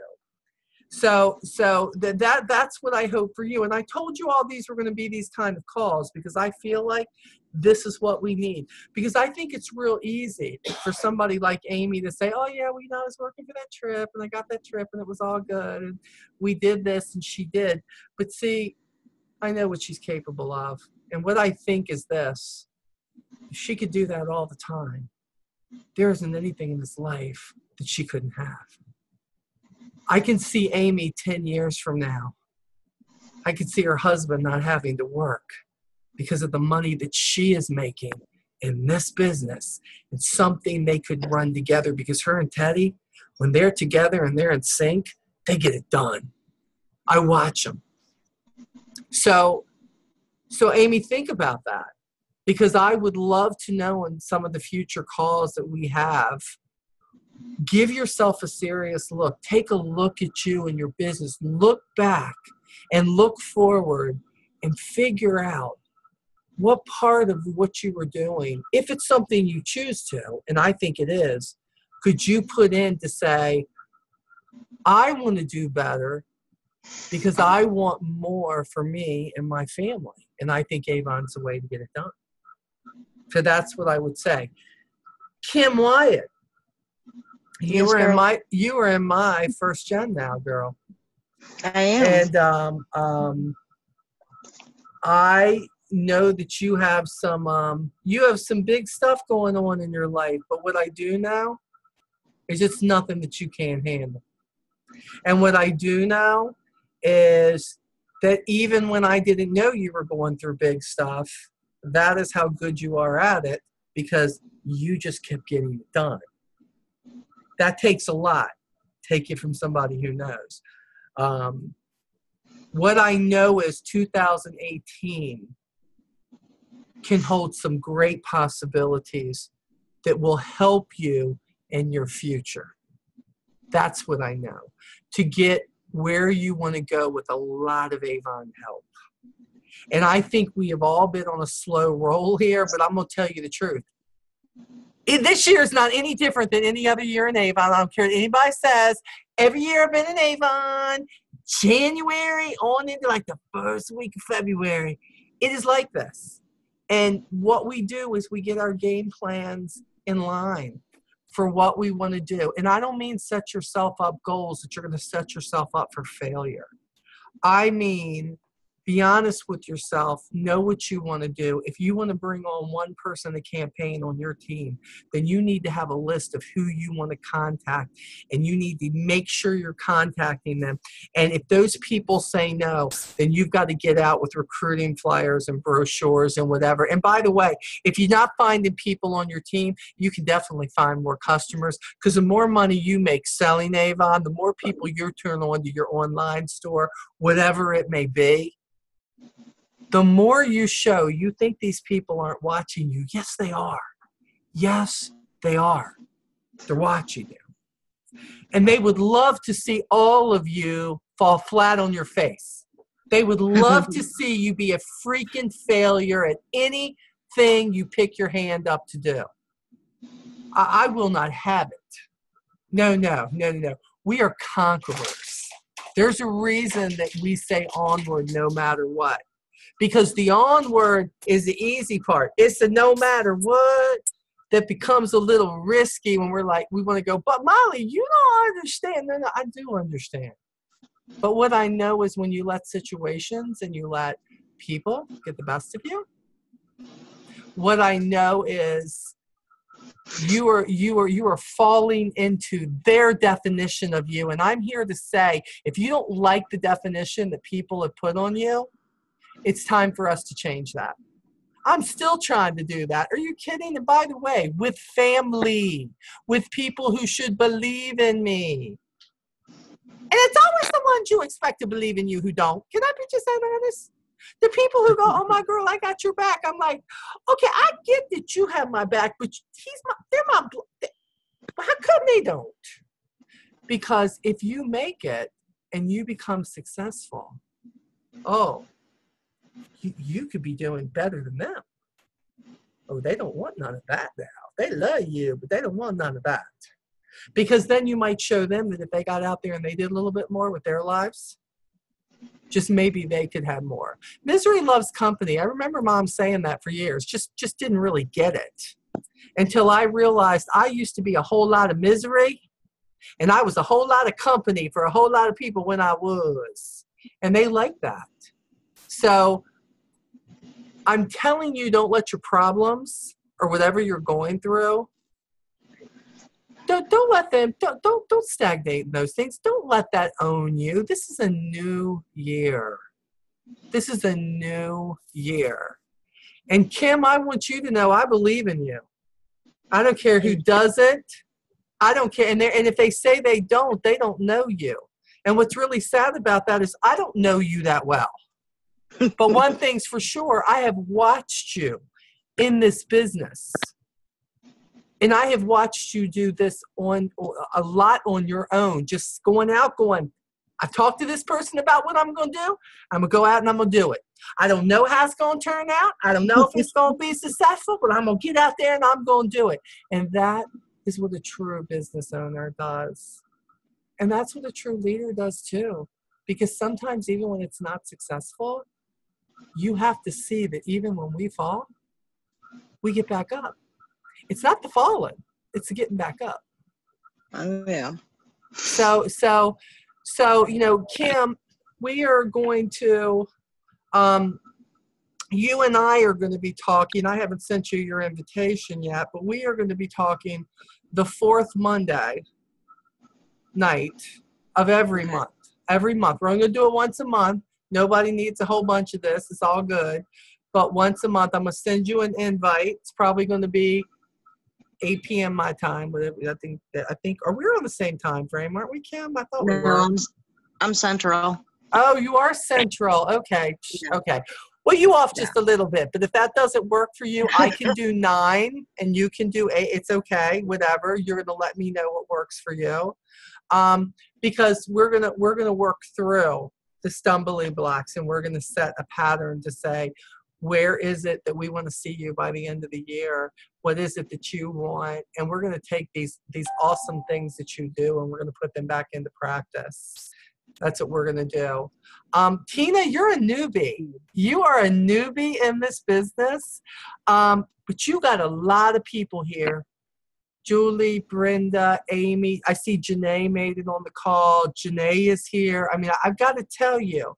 So that's what I hope for you. And I told you all these were going to be these kind of calls, because I feel like this is what we need. Because I think it's real easy for somebody like Amy to say, oh yeah, well, I was working for that trip and I got that trip and it was all good and we did this and she did. But see, I know what she's capable of. And what I think is this: if she could do that all the time, there isn't anything in this life that she couldn't have. I can see Amy 10 years from now. I can see her husband not having to work because of the money that she is making in this business. It's something they could run together, because her and Teddy, when they're together and they're in sync, they get it done. I watch them. So Amy, think about that, because I would love to know in some of the future calls that we have, give yourself a serious look. Take a look at you and your business. Look back and look forward and figure out what part of what you were doing, if it's something you choose to, and I think it is, could you put in to say, I want to do better because I want more for me and my family. And I think Avon's the way to get it done. So that's what I would say. Kim Wyatt, you were in my first gen now, girl. I am. And I know that you have some big stuff going on in your life, but what I do now is it's nothing that you can't handle. And what I do now is that even when I didn't know you were going through big stuff, that is how good you are at it, because you just kept getting it done. That takes a lot. Take it from somebody who knows. What I know is 2018 can hold some great possibilities that will help you in your future. That's what I know. To get where you want to go with a lot of Avon help. And I think we have all been on a slow roll here, but I'm going to tell you the truth. This year is not any different than any other year in Avon. I don't care what anybody says. Every year I've been in Avon, January on into like the first week of February, it is like this. And what we do is we get our game plans in line for what we want to do. And I don't mean set yourself up goals that you're going to set yourself up for failure. I mean, be honest with yourself, know what you want to do. If you want to bring on one person to campaign on your team, then you need to have a list of who you want to contact, and you need to make sure you're contacting them. And if those people say no, then you've got to get out with recruiting flyers and brochures and whatever. And by the way, if you're not finding people on your team, you can definitely find more customers, because the more money you make selling Avon, the more people you turn on to your online store, whatever it may be. The more you show you think these people aren't watching you. Yes, they are. Yes, they are. They're watching you. And they would love to see all of you fall flat on your face. They would love to see you be a freaking failure at anything you pick your hand up to do. I will not have it. No. We are conquerors. There's a reason that we say onward no matter what. Because the onward is the easy part. It's the no matter what that becomes a little risky when we're like, we want to go, but Molly, you don't understand. No, I do understand. But what I know is when you let situations and you let people get the best of you, what I know is you are falling into their definition of you. And I'm here to say, if you don't like the definition that people have put on you, it's time for us to change that. I'm still trying to do that. Are you kidding? And by the way, with family, with people who should believe in me. And it's always the ones you expect to believe in you who don't. Can I be just that honest? The people who go, oh, my girl, I got your back. I'm like, okay, I get that you have my back, but how come they don't? Because if you make it and you become successful, you could be doing better than them. Oh, they don't want none of that now. They love you, but they don't want none of that. Because then you might show them that if they got out there and they did a little bit more with their lives, just maybe they could have more. Misery loves company. I remember Mom saying that for years. Just didn't really get it until I realized I used to be a whole lot of misery and I was a whole lot of company for a whole lot of people when I was. And they like that. So I'm telling you, don't let your problems or whatever you're going through, don't let them, don't stagnate in those things. Don't let that own you. This is a new year. This is a new year. And Kim, I want you to know I believe in you. I don't care who does it. I don't care. And if they say they don't know you. And what's really sad about that is I don't know you that well. But one thing's for sure, I have watched you in this business. And I have watched you do this on a lot on your own, just going out, I talked to this person about what I'm going to do. I'm going to go out and I'm going to do it. I don't know how it's going to turn out. I don't know if it's going to be successful, but I'm going to get out there and I'm going to do it. And that is what a true business owner does. And that's what a true leader does too. Because sometimes even when it's not successful, you have to see that even when we fall, we get back up. It's not the falling, it's the getting back up. Oh, yeah. So, Kim, we are going to, you and I are going to be talking. I haven't sent you your invitation yet, but we are going to be talking the fourth Monday night of every month. Every month. We're only going to do it once a month. Nobody needs a whole bunch of this. It's all good. But once a month, I'm going to send you an invite. It's probably going to be 8 p.m. my time. I think, or we're on the same time frame, aren't we, Kim? I thought we were. I'm Central. Oh, you are Central. Okay. Yeah. Okay. Well, you off just a little bit, but if that doesn't work for you, I can do 9 and you can do 8. It's okay. Whatever. You're going to let me know what works for you. Because we're going to work through the stumbling blocks and we're going to set a pattern to say, Where is it that we want to see you by the end of the year? What is it that you want? And we're going to take these awesome things that you do, and we're going to put them back into practice. That's what we're going to do. Tina, you're a newbie. You are a newbie in this business, but you got a lot of people here. Julie, Brenda, Amy. I see Janae made it on the call. Janae is here. I mean, I've got to tell you,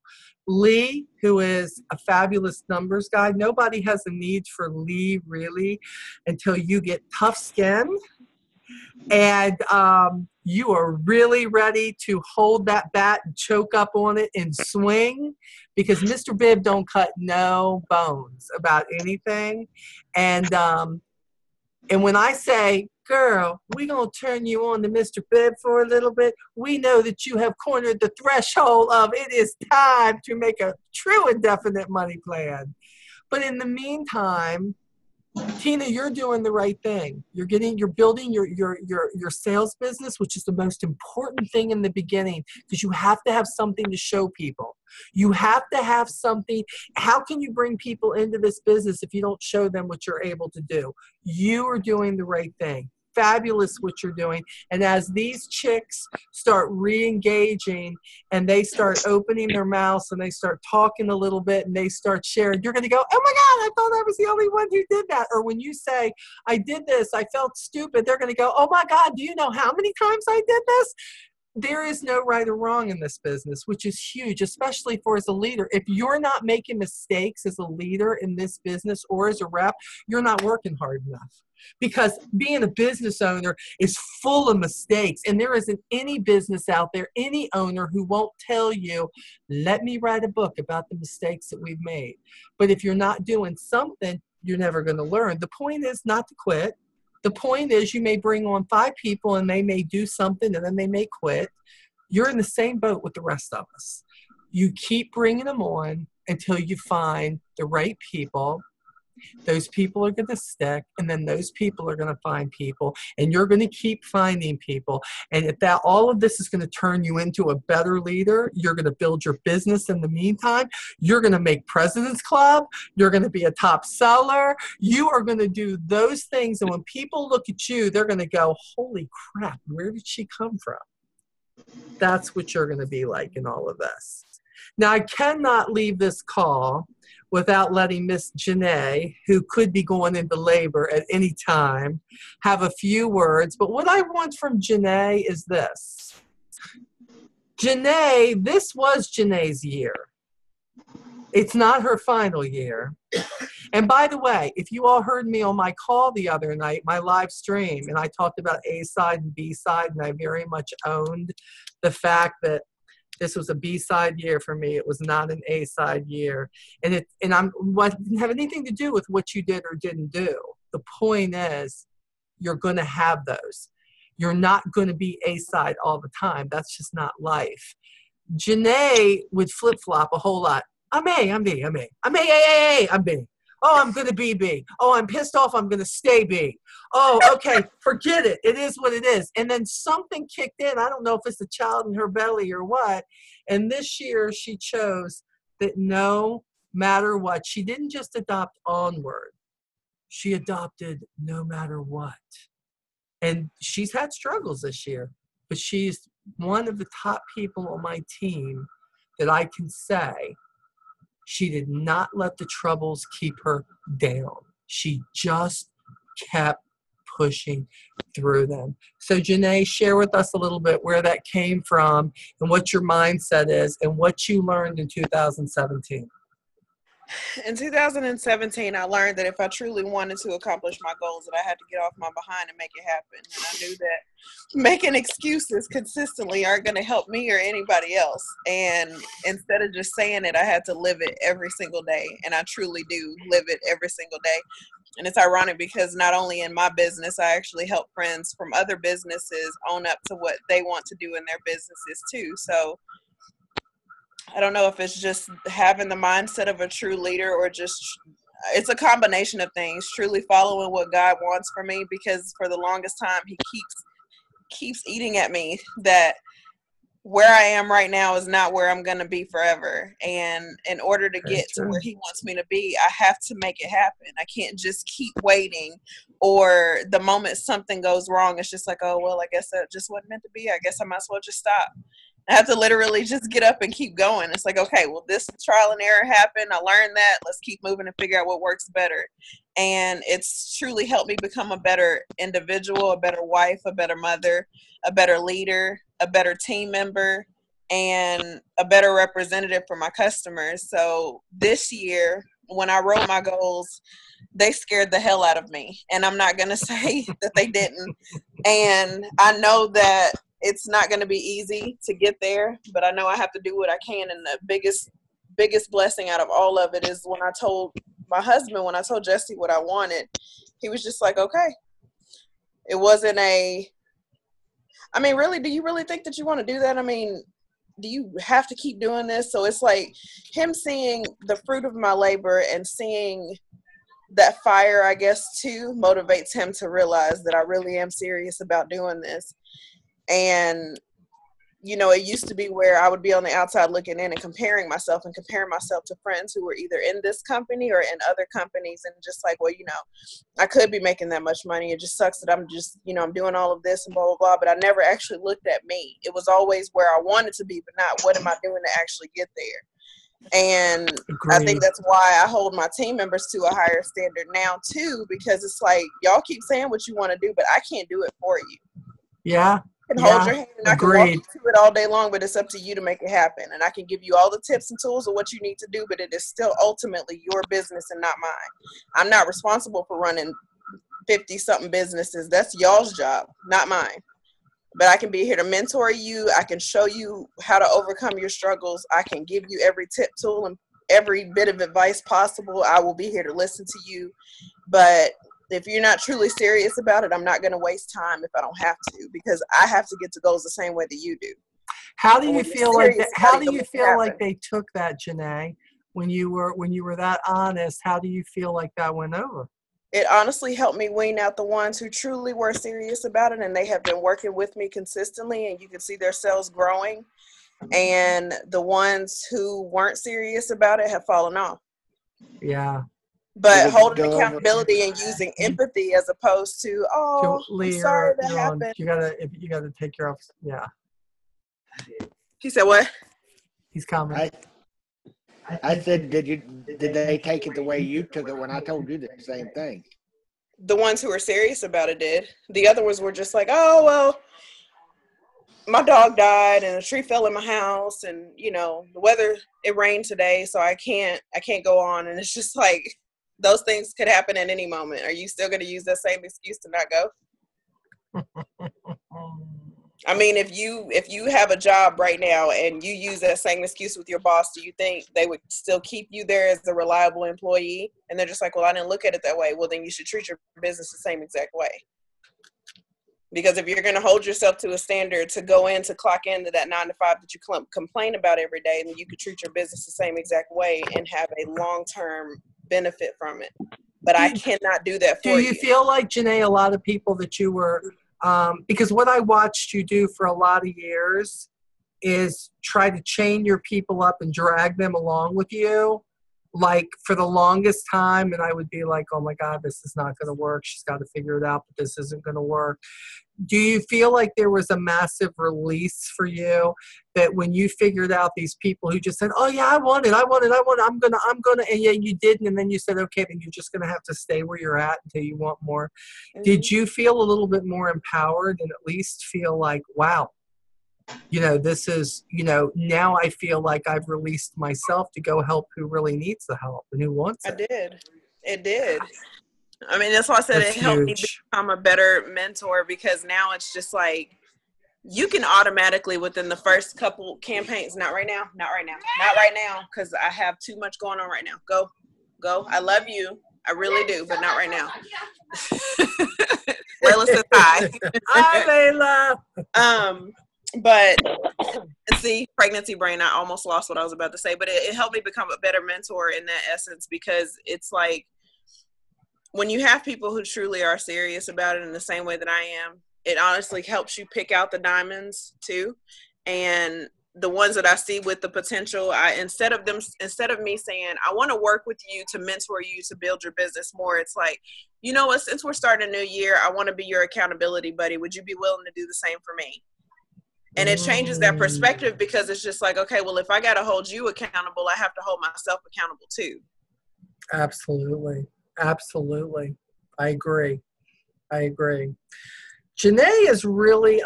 Lee, who is a fabulous numbers guy, nobody has a need for Lee really until you get tough skin and you are really ready to hold that bat and choke up on it and swing, because Mr. Bibb don't cut no bones about anything. And when I say, girl, we're going to turn you on to Mr. Bibb for a little bit, we know that you have cornered the threshold of it is time to make a true and definite money plan. But in the meantime, Tina, you're doing the right thing. You're building your sales business, which is the most important thing in the beginning, because you have to have something to show people. You have to have something. How can you bring people into this business if you don't show them what you're able to do? You are doing the right thing. Fabulous what you're doing. And as these chicks start re-engaging and they start opening their mouths and they start talking a little bit and they start sharing, you're going to go, oh my God, I thought I was the only one who did that. Or when you say, I did this, I felt stupid, they're going to go, oh my God, do you know how many times I did this? There is no right or wrong in this business, which is huge, especially for as a leader. If you're not making mistakes as a leader in this business or as a rep, you're not working hard enough. Because being a business owner is full of mistakes, and there isn't any business out there, any owner who won't tell you, let me write a book about the mistakes that we've made. But if you're not doing something, you're never going to learn. The point is not to quit. The point is you may bring on 5 people and they may do something and then they may quit. You're in the same boat with the rest of us. You keep bringing them on until you find the right people. Those people are going to stick, and then those people are going to find people, and you're going to keep finding people. And if that, all of this is going to turn you into a better leader, you're going to build your business in the meantime. You're going to make President's Club. You're going to be a top seller. You are going to do those things. And when people look at you, they're going to go, holy crap, where did she come from? That's what you're going to be like in all of this. Now, I cannot leave this call without letting Miss Janae, who could be going into labor at any time, have a few words. But what I want from Janae is this. Janae, this was Janae's year. It's not her final year. And by the way, if you all heard me on my call the other night, my live stream, and I talked about A side and B side, and I very much owned the fact that this was a B-side year for me. It was not an A-side year. And it didn't have anything to do with what you did or didn't do. The point is, you're going to have those. You're not going to be A-side all the time. That's just not life. Janae would flip-flop a whole lot. I'm A, I'm B, I'm A. I'm A, I'm B. Oh, I'm going to be B. Oh, I'm pissed off. I'm going to stay B. Oh, okay, forget it. It is what it is. And then something kicked in. I don't know if it's the child in her belly or what. And this year she chose that no matter what, she didn't just adopt Onward. She adopted no matter what. And she's had struggles this year, but she's one of the top people on my team that I can say she did not let the troubles keep her down. She just kept pushing through them. So Janae, share with us a little bit where that came from and what your mindset is and what you learned in 2017. In 2017, I learned that if I truly wanted to accomplish my goals, that I had to get off my behind and make it happen. And I knew that making excuses consistently aren't going to help me or anybody else. And instead of just saying it, I had to live it every single day. And I truly do live it every single day. And it's ironic because not only in my business, I actually help friends from other businesses own up to what they want to do in their businesses too. So I don't know if it's just having the mindset of a true leader or just it's a combination of things, truly following what God wants for me, because for the longest time he keeps eating at me that where I am right now is not where I'm going to be forever. And in order to get to where he wants me to be, I have to make it happen. I can't just keep waiting, or the moment something goes wrong, it's just like, oh, well, I guess that just wasn't meant to be. I guess I might as well just stop. I have to literally just get up and keep going. It's like, okay, well, this trial and error happened. I learned that. Let's keep moving and figure out what works better. And it's truly helped me become a better individual, a better wife, a better mother, a better leader, a better team member, and a better representative for my customers. So this year, when I wrote my goals, they scared the hell out of me. And I'm not going to say that they didn't. And I know that it's not going to be easy to get there, but I know I have to do what I can. And the biggest blessing out of all of it is when I told my husband, when I told Jesse what I wanted, he was just like, okay. It wasn't really, do you really think that you want to do that? I mean, do you have to keep doing this? So it's like him seeing the fruit of my labor and seeing that fire, I guess, too, motivates him to realize that I really am serious about doing this. And, you know, it used to be where I would be on the outside looking in and comparing myself to friends who were either in this company or in other companies, and just like, well, you know, I could be making that much money. It just sucks that I'm just, you know, I'm doing all of this and blah, blah, blah. But I never actually looked at me. It was always where I wanted to be, but not what am I doing to actually get there. And Agreed. I think that's why I hold my team members to a higher standard now too, because it's like, y'all keep saying what you want to do, but I can't do it for you. Yeah. I can hold your hand and I can walk you through it all day long, but it's up to you to make it happen. And I can give you all the tips and tools of what you need to do, but it is still ultimately your business and not mine. I'm not responsible for running 50-something businesses. That's y'all's job, not mine. But I can be here to mentor you. I can show you how to overcome your struggles. I can give you every tip, tool, and every bit of advice possible. I will be here to listen to you. But if you're not truly serious about it, I'm not going to waste time if I don't have to, because I have to get to goals the same way that you do. How do you feel like that? How do you feel like they took that, Janae, when you were that honest? How do you feel like that went over? It honestly helped me wean out the ones who truly were serious about it, and they have been working with me consistently, and you can see their sales growing. And the ones who weren't serious about it have fallen off. Yeah. But holding accountability and using empathy as opposed to, oh, I'm sorry that happened. You gotta take care of. Yeah. He said what? He's coming. I said, did they take it the way you took it when I told you the same thing? The ones who were serious about it did. The other ones were just like, oh, well, my dog died and a tree fell in my house, and you know, the weather, it rained today, so I can't go on. And it's just like, those things could happen at any moment. Are you still going to use that same excuse to not go? I mean, if you have a job right now and you use that same excuse with your boss, do you think they would still keep you there as a reliable employee? And they're just like, well, I didn't look at it that way. Well, then you should treat your business the same exact way. Because if you're going to hold yourself to a standard to go in, to clock into that 9 to 5 that you complain about every day, then you could treat your business the same exact way and have a long-term benefit from it. But I cannot do that for you. Do you feel like, Janae, a lot of people that you were, because what I watched you do for a lot of years is try to chain your people up and drag them along with you, like for the longest time. And I would be like, oh my God, this is not going to work. She's got to figure it out, but this isn't going to work. Do you feel like there was a massive release for you that when you figured out these people who just said, oh yeah, I want it, I'm going to, and yeah, you didn't. And then you said, okay, then you're just going to have to stay where you're at until you want more. Mm-hmm. Did you feel a little bit more empowered and at least feel like, wow, you know, this is, you know, now I feel like I've released myself to go help who really needs the help and who wants it? It did. I mean, that's why I said it helped me become a better mentor, because now it's just like, you can automatically within the first couple campaigns, not right now, because I have too much going on right now. Go. I love you. I really do, but not right now. Layla says hi. Hi, Layla. But see, pregnancy brain, I almost lost what I was about to say, but it helped me become a better mentor in that essence, because it's like, when you have people who truly are serious about it in the same way that I am, it honestly helps you pick out the diamonds too. And the ones that I see with the potential, instead of me saying, I want to work with you to mentor you to build your business more, it's like, you know what, since we're starting a new year, I want to be your accountability buddy. Would you be willing to do the same for me? And it changes that perspective, because it's just like, okay, well, if I got to hold you accountable, I have to hold myself accountable too. Absolutely. Absolutely. I agree. Janae is really,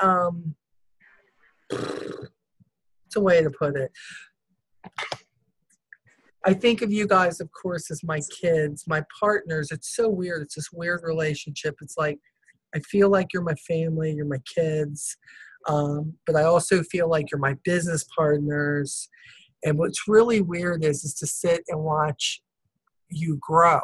it's a way to put it. I think of you guys, of course, as my kids, my partners. It's so weird. It's this weird relationship. It's like, I feel like you're my family, you're my kids. But I also feel like you're my business partners. And what's really weird is to sit and watch you grow.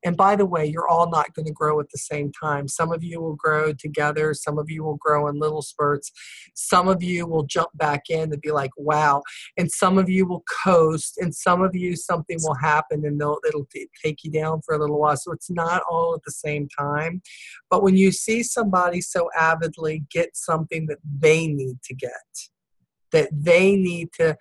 And by the way, you're all not going to grow at the same time. Some of you will grow together. Some of you will grow in little spurts. Some of you will jump back in and be like, wow. And some of you will coast. And some of you, something will happen and it'll take you down for a little while. So it's not all at the same time. But when you see somebody so avidly get something that they need to get, that they need to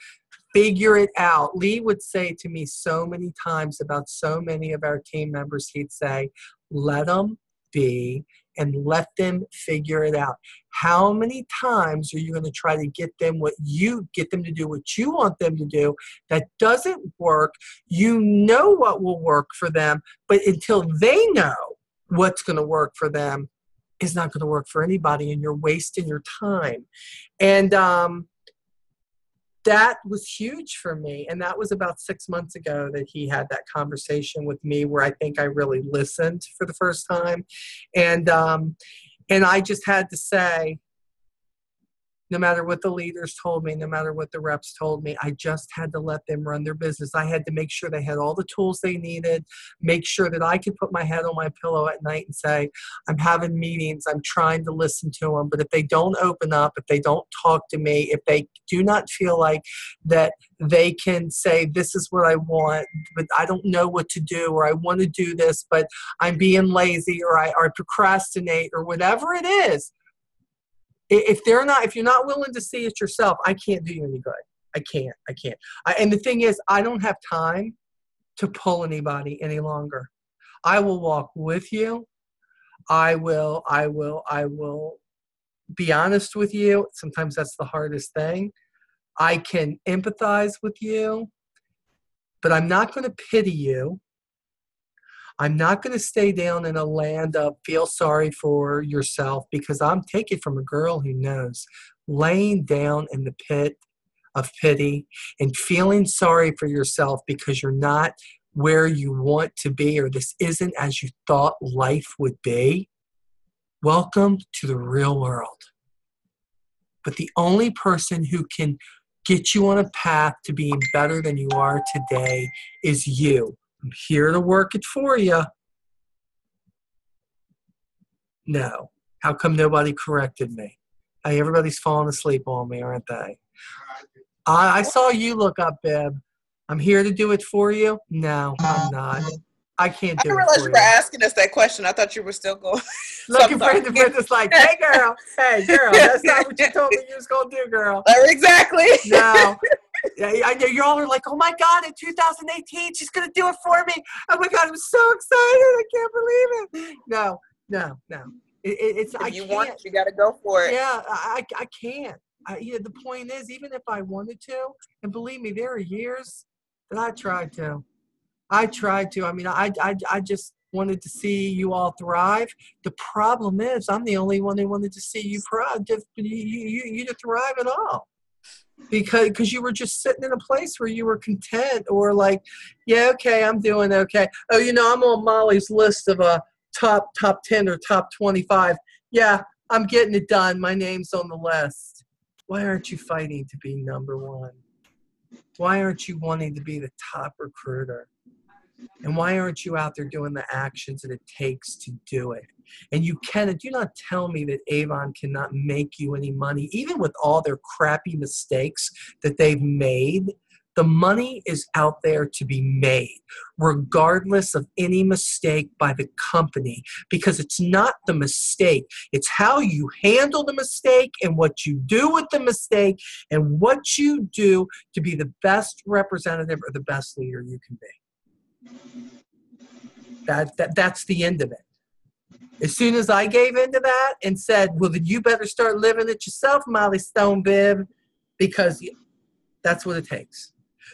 figure it out. Lee would say to me so many times about so many of our team members, he'd say, let them be and let them figure it out. How many times are you going to try to get them to do what you want them to do? That doesn't work. You know what will work for them, but until they know what's going to work for them, it's not going to work for anybody, and you're wasting your time. And that was huge for me. And that was about 6 months ago that he had that conversation with me, where I think I really listened for the first time. And I just had to say, no matter what the leaders told me, no matter what the reps told me, I just had to let them run their business. I had to make sure they had all the tools they needed, make sure that I could put my head on my pillow at night and say, I'm having meetings, I'm trying to listen to them. But if they don't open up, if they don't talk to me, if they do not feel like that they can say, this is what I want, but I don't know what to do, or I want to do this, but I'm being lazy, or I procrastinate, or whatever it is, if you're not willing to see it yourself, I can't do you any good. I can't. And the thing is, I don't have time to pull anybody any longer. I will walk with you. I will be honest with you. Sometimes that's the hardest thing. I can empathize with you, but I'm not going to pity you. I'm not going to stay down in a land of feel sorry for yourself, because I'm taking from a girl who knows laying down in the pit of pity and feeling sorry for yourself because you're not where you want to be, or this isn't as you thought life would be. Welcome to the real world. But the only person who can get you on a path to being better than you are today is you. I'm here to work it for you. No. How come nobody corrected me? Hey, everybody's falling asleep on me, aren't they? I saw you look up, Bib. I'm here to do it for you. No, I'm not. I can't do it for you. I didn't realize you were asking us that question. I thought you were still going. Looking for the business like, hey, girl, that's not what you told me you was going to do, girl. Exactly. No. I know you all are like, oh my God, in 2018, she's going to do it for me. Oh my God, I'm so excited. I can't believe it. No. It's if you want it, you got to go for it. Yeah, I can't. The point is, even if I wanted to, and believe me, there are years that I tried to. I mean, I just wanted to see you all thrive. The problem is, I'm the only one who wanted to see you thrive, you to thrive at all. Because you were just sitting in a place where you were content, or like, yeah, okay, I'm doing okay. Oh, I'm on Molly's list of top 10 or top 25. Yeah, I'm getting it done. My name's on the list. Why aren't you fighting to be number one? Why aren't you wanting to be the top recruiter? And why aren't you out there doing the actions that it takes to do it? And do not tell me that Avon cannot make you any money, even with all their crappy mistakes that they've made. The money is out there to be made, regardless of any mistake by the company, because it's not the mistake. It's how you handle the mistake and what you do with the mistake and what you do to be the best representative or the best leader you can be. That's the end of it. As soon as I gave into that and said, well, then you better start living it yourself, Molly Stone Bibb, because that's what it takes.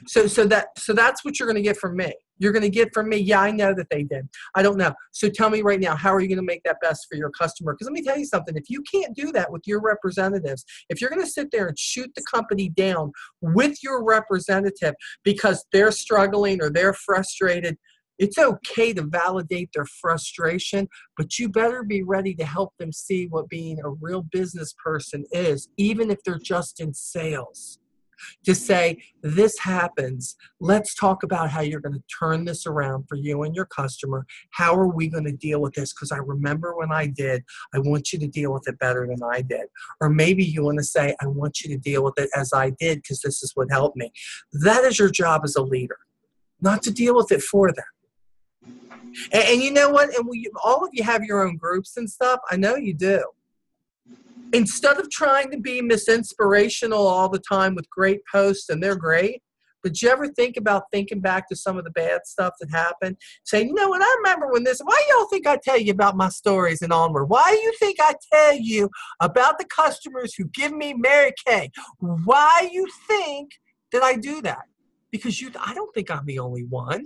So that's what you're going to get from me. You're going to get from me, yeah, I know that they did. I don't know. So tell me right now, how are you going to make that best for your customer? Because let me tell you something. If you can't do that with your representatives, if you're going to sit there and shoot the company down with your representative because they're struggling or they're frustrated, it's okay to validate their frustration, but you better be ready to help them see what being a real business person is, even if they're just in sales. To say, this happens. Let's talk about how you're going to turn this around for you and your customer. How are we going to deal with this? Because I remember when I did, I want you to deal with it better than I did. Or maybe you want to say, I want you to deal with it as I did because this is what helped me. That is your job as a leader, not to deal with it for them. And you know what? And all of you have your own groups and stuff. I know you do. Instead of trying to be Miss-Inspirational all the time with great posts, and they're great, but you ever think about thinking back to some of the bad stuff that happened? Saying, you know what, I remember when this, why y'all think I tell you about my stories in Onward? Why do you think I tell you about the customers who give me Mary Kay? Why you think that I do that? Because I don't think I'm the only one.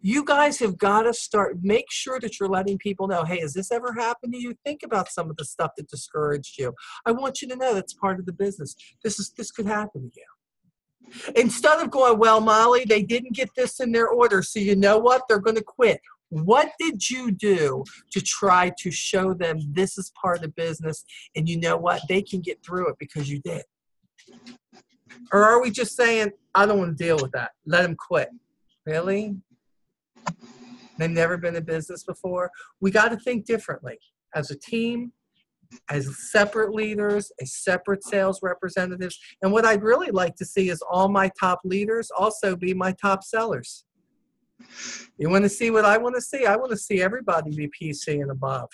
You guys have got to make sure that you're letting people know, hey, has this ever happened to you? Think about some of the stuff that discouraged you. I want you to know that's part of the business. This could happen to you. Instead of going, well, Molly, they didn't get this in their order, so you know what? They're going to quit. What did you do to try to show them this is part of business, and you know what? They can get through it because you did. Or are we just saying, I don't want to deal with that. Let them quit. Really? They've never been in business before. We got to think differently as a team, as separate leaders, as separate sales representatives. And what I'd really like to see is all my top leaders also be my top sellers. You want to see what I want to see? I want to see everybody be PC and above.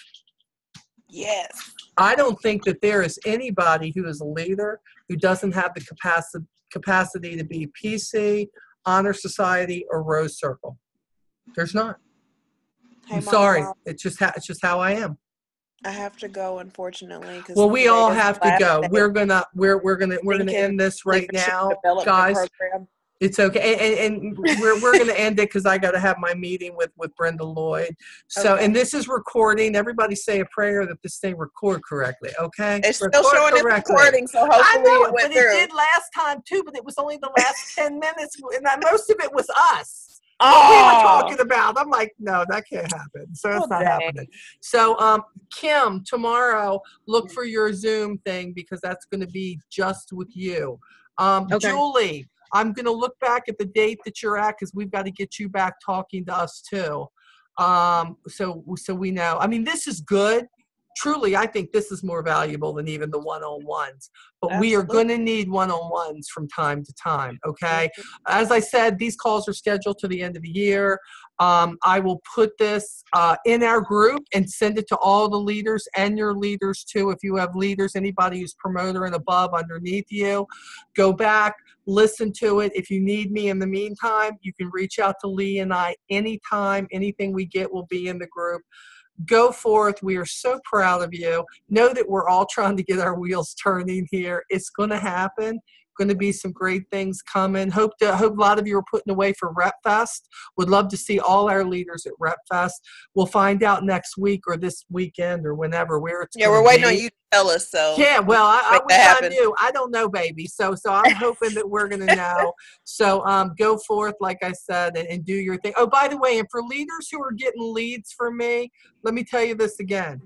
Yes. I don't think that there is anybody who is a leader who doesn't have the capacity to be PC, Honor Society, or Rose Circle. There's not. Hey, I'm sorry. Mom, It's just how I am. I have to go, unfortunately. Well, we all have to go. We're gonna end this right now, guys. Program. It's okay, and we're gonna end it because I got to have my meeting with Brenda Lloyd. So, Okay. and this is recording. Everybody say a prayer that this thing record correctly. Okay, It's still showing it's recording, so hopefully I know it went but through. it did last time too. But it was only the last 10 minutes, and most of it was us. Oh, What we were talking about. I'm like, no, that can't happen. So it's not dang. happening. So, Kim, tomorrow, look for your Zoom thing because that's going to be just with you. Okay. Julie, I'm going to look back at the date that you're at because we've got to get you back talking to us too. So we know. I mean, this is good. Truly, I think this is more valuable than even the one-on-ones. But we are going to need one-on-ones from time to time, okay? As I said, these calls are scheduled to the end of the year. I will put this in our group and send it to all the leaders and your leaders too. If you have leaders, anybody who's promoter and above underneath you, go back, listen to it. If you need me in the meantime, you can reach out to Lee and I anytime. Anything we get will be in the group. Go forth. We are so proud of you. Know that we're all trying to get our wheels turning here. It's going to happen. Going to be some great things coming. Hope a lot of you are putting away for Rep Fest. Would love to see all our leaders at Rep Fest. We'll find out next week or this weekend or whenever where it's. Yeah, we're waiting on you to tell us. So yeah, well, I wish I knew. I don't know, baby. So I'm hoping that we're going to know. So go forth, like I said, and do your thing. Oh, by the way, and for leaders who are getting leads from me, let me tell you this again.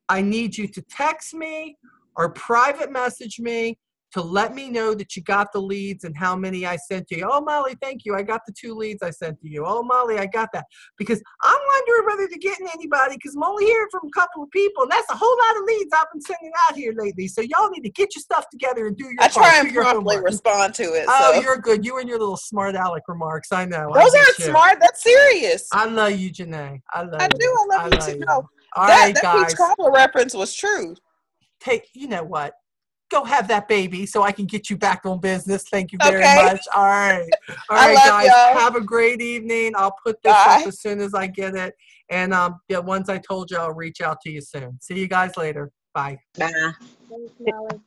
I need you to text me or private message me to let me know that you got the leads and how many I sent to you. Oh, Molly, thank you. I got the 2 leads I sent to you. Oh, Molly, I got that. Because I'm wondering whether they're getting anybody, because I'm only hearing from a couple of people, and that's a whole lot of leads I've been sending out here lately. So y'all need to get your stuff together and do your I try and do your promptly homework. respond to it. Oh, So. you're good. You and your little smart aleck remarks. I know. Those I aren't get you. smart. That's serious. I love you, Janae. I love I you. do. I love you too. No, All that right, that guys. Peach Cobbler reference was true. You know what? Go have that baby so I can get you back on business. Thank you very Okay. much. All right. All I right, love guys. y'all. Have a great evening. I'll put this Bye. up as soon as I get it. And yeah, once I told you, I'll reach out to you soon. See you guys later. Bye. Bye. Thanks, Molly.